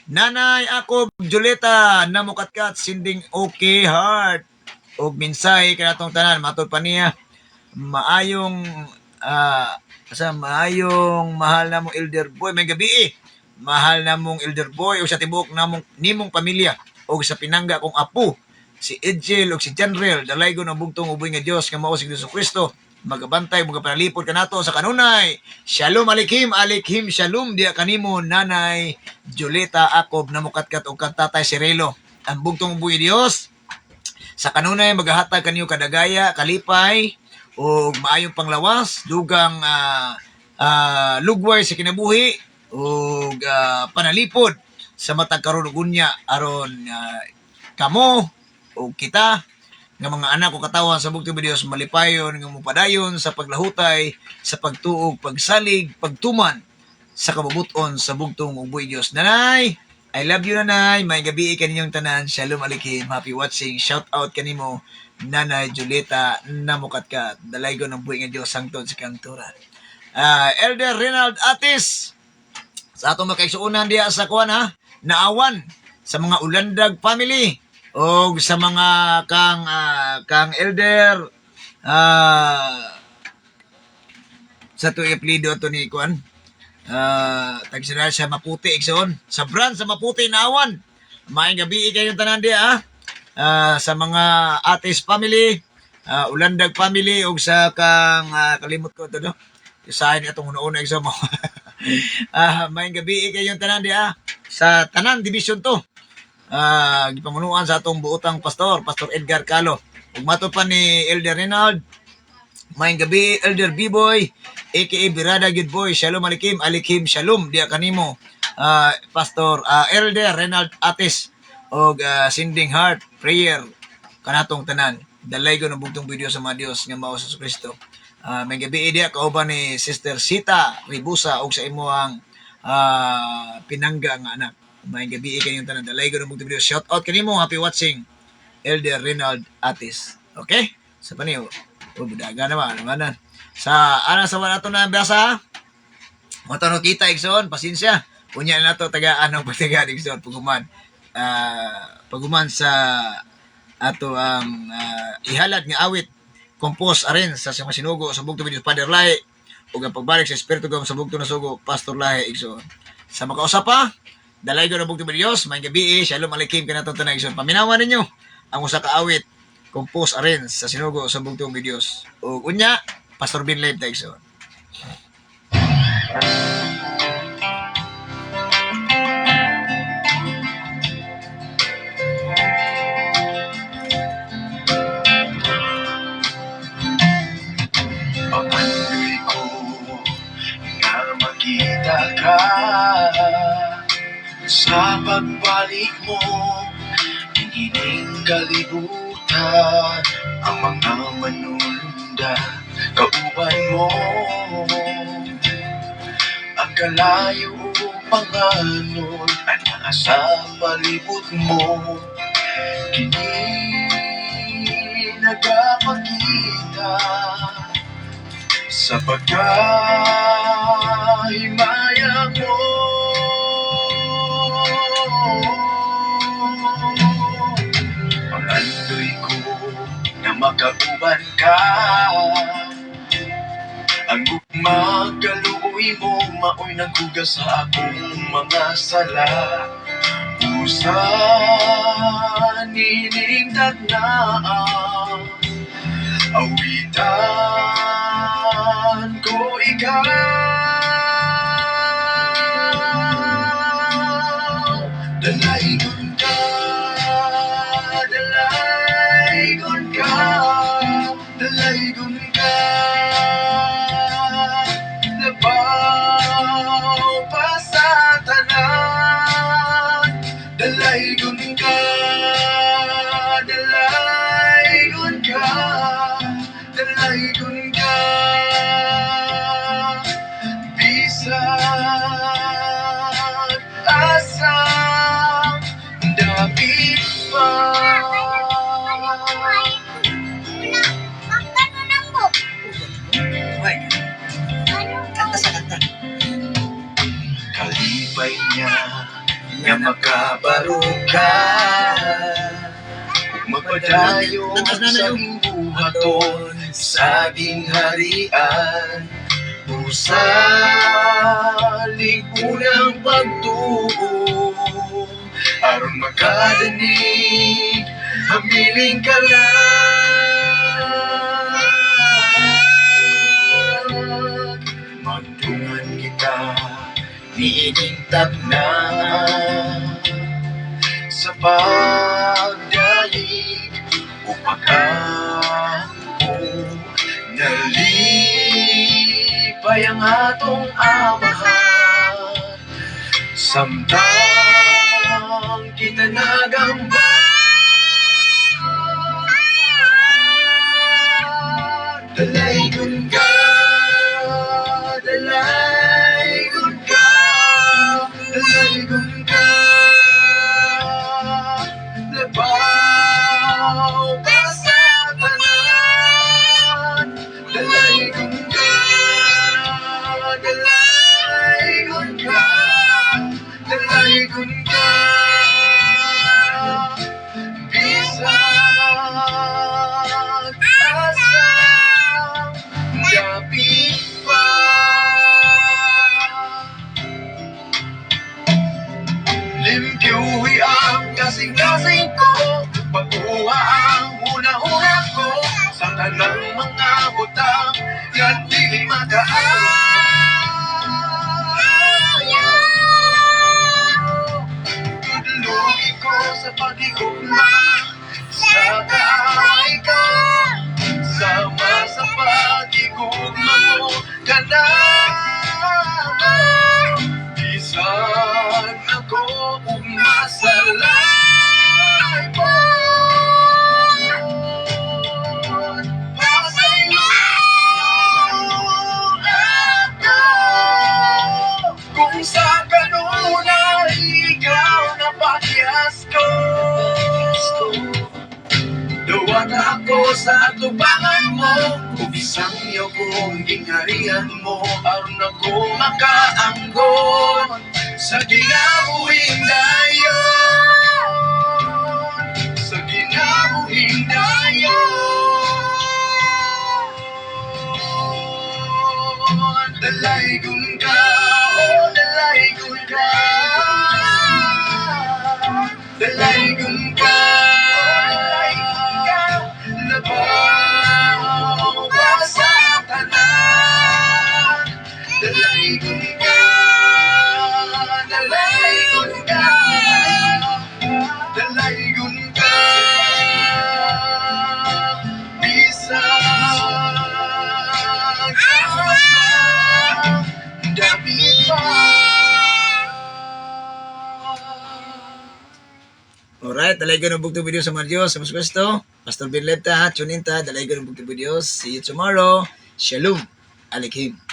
Nanay ako Julieta na mukatkat sinding okay heart og minsay kanatong tanan matod pa niya maayong mahal na mong Elder Boy may gabi mahal na mong Elder Boy o sa tibok namong nimong pamilya o sa pinangga kong apo si Edgel o si Janrel dalaygo ng bugtong uboy nga Dios nga mao si Jesucristo magabantay mga panalipod kanato sa kanunay. Shalom alikim, alikhim shalom diya kanimo Nanay Julieta Akob na mukatkat og Tatay Cirelo. Ang bugtong buhi Dios sa kanunay maghahatag kaniyo kadagaya, kalipay o maayong panglawas, dugang lugway sa kinabuhi o panalipod sa matag karon ug unya aron kamo o kita nga mga anak ko katawan sa bugtong Dios malipayon nga mupadayon sa paglahutay, sa pagtuog, pagsalig, pagtuman sa kabubuton sa bugtong uboy Dios. Nanay, I love you Nanay. May gabi kaninyong tanan. Shalom alikim. Happy watching. Shout out kanimo Nanay Julieta na mukatkat. Dalaygo ng buhay nga Dios sangtod sa kangturan. Elder Renald Atis sa atong makaigsuunan diya sa kuan ha, naawan sa mga Ulandag family o sa mga kang elder sa to apelido to ni kuan tagsiral sa Maputi igsoon sa brand sa Maputi naawan. Maayong gabi kayong tanan diya ha. Sa mga Atis family, Ulandag family ug sa kang kalimot ko to no. Isahin atong una-una igso mo. Maayong gabi kayong tanan diya sa tanan division 2. Gipamunuan sa atong buotang pastor Edgar Calo. Ug mato pa ni Elder Renald. Maayong gabi Elder B-Boy aka Birada Good Boy. Shalom alikim shalom diya kanimo. Pastor Elder Renald Atis og sending heart prayer kanatong tanan. Dalay ko ng bugtong video sa mga Dios nga mao sa Kristo. May gabi dia kauban ni Sister Sita Ribusa og sa imuang pinangga nga anak. May gabi kayong tanan. Dalay ko ng bugtong video. Shout out kanimo, happy watching Elder Renald Atis. Okay? Sa paniyo. Budaga naman. Sa sa wala to na basa. Moto kita igsoon, pasensya. Unya na to tagaan pagtagaan igsoon paguman sa ato ang ihalad nga awit compose arin sa masinugo sa bugtong video Father Lahi ug ang pagbalik sa espiritu gam sa bugtong nasugo Pastor Lahi igsoon. Sa makausap pa, dalay ko na bugtong videos, may gabi shalom alikim kanatong tanan igsoon. Paminawan ninyo ang usa ka awit compose arin sa sinugo sa bugtong videos. Ug unya Pastor Bin Live igsoon. Pangandoy ko nga makita ka sa pagbalik mo, hiniling kalibutan ang mga manununda kauban mo. Ang kalayo panganon ang nasa palibot mo, kini nagapakita sa pagkahimaya mo. Pangandoy ko na makauban ka, ang magkaluoy mo maoy naghugas sa akong mga sala. Usan ninigdag na awitan ko ikaw. Dalaygon ka, dalaygon ka, dalaygon ka, labaw pa sa tanan. Dalaygon ka, dalaygon ka, dalaygon ka, bisag asa dapit pa. Kalipay niya nga makabaro ka, magpadayon sa buhaton sa gingharian. Usalig unang pagtuo aron makadanig habiling ka lang. Magtungan kita niining tagnan sa pagdalig o pag-ako nalipay ang atong amahan. Samtang kita nagamban, dalaygon ka, dalaygon ka, dalaygon ka, labaw ka sa tanan. Dalaygon ka, dapit pa. Limpyuhi ang kasing-kasing ko, pagkuha ang una-una ko sa tanang mga butang na di makaayaw. Tudlugin ko sa pagigugma sa kaaway ka, sama sa pagigugma mo ka na. Bisan ako umasalay po para sa'yo ako. Kung sa kanuna ikaw na pakyas ko, duwan ako sa tubangan mo, ubisang iyo kong ingarihan mo, aron ako makaanggon sa ginabuhing dayon, sa ginabuhing dayon. Dalaygon ka, oh dalaygon ka, dalaygon ka, labaw ba sa tanan? Dalaygon ka, dalaygon ka, dalaygon ka, bisag asa dapit pa. Alright, dalaygon ang bugtong video sa mga Diyos. Sa mas gusto, Pastor Birleta, tune in ta, dalaygon ang bugtong video. See you tomorrow. Shalom. Aleichem.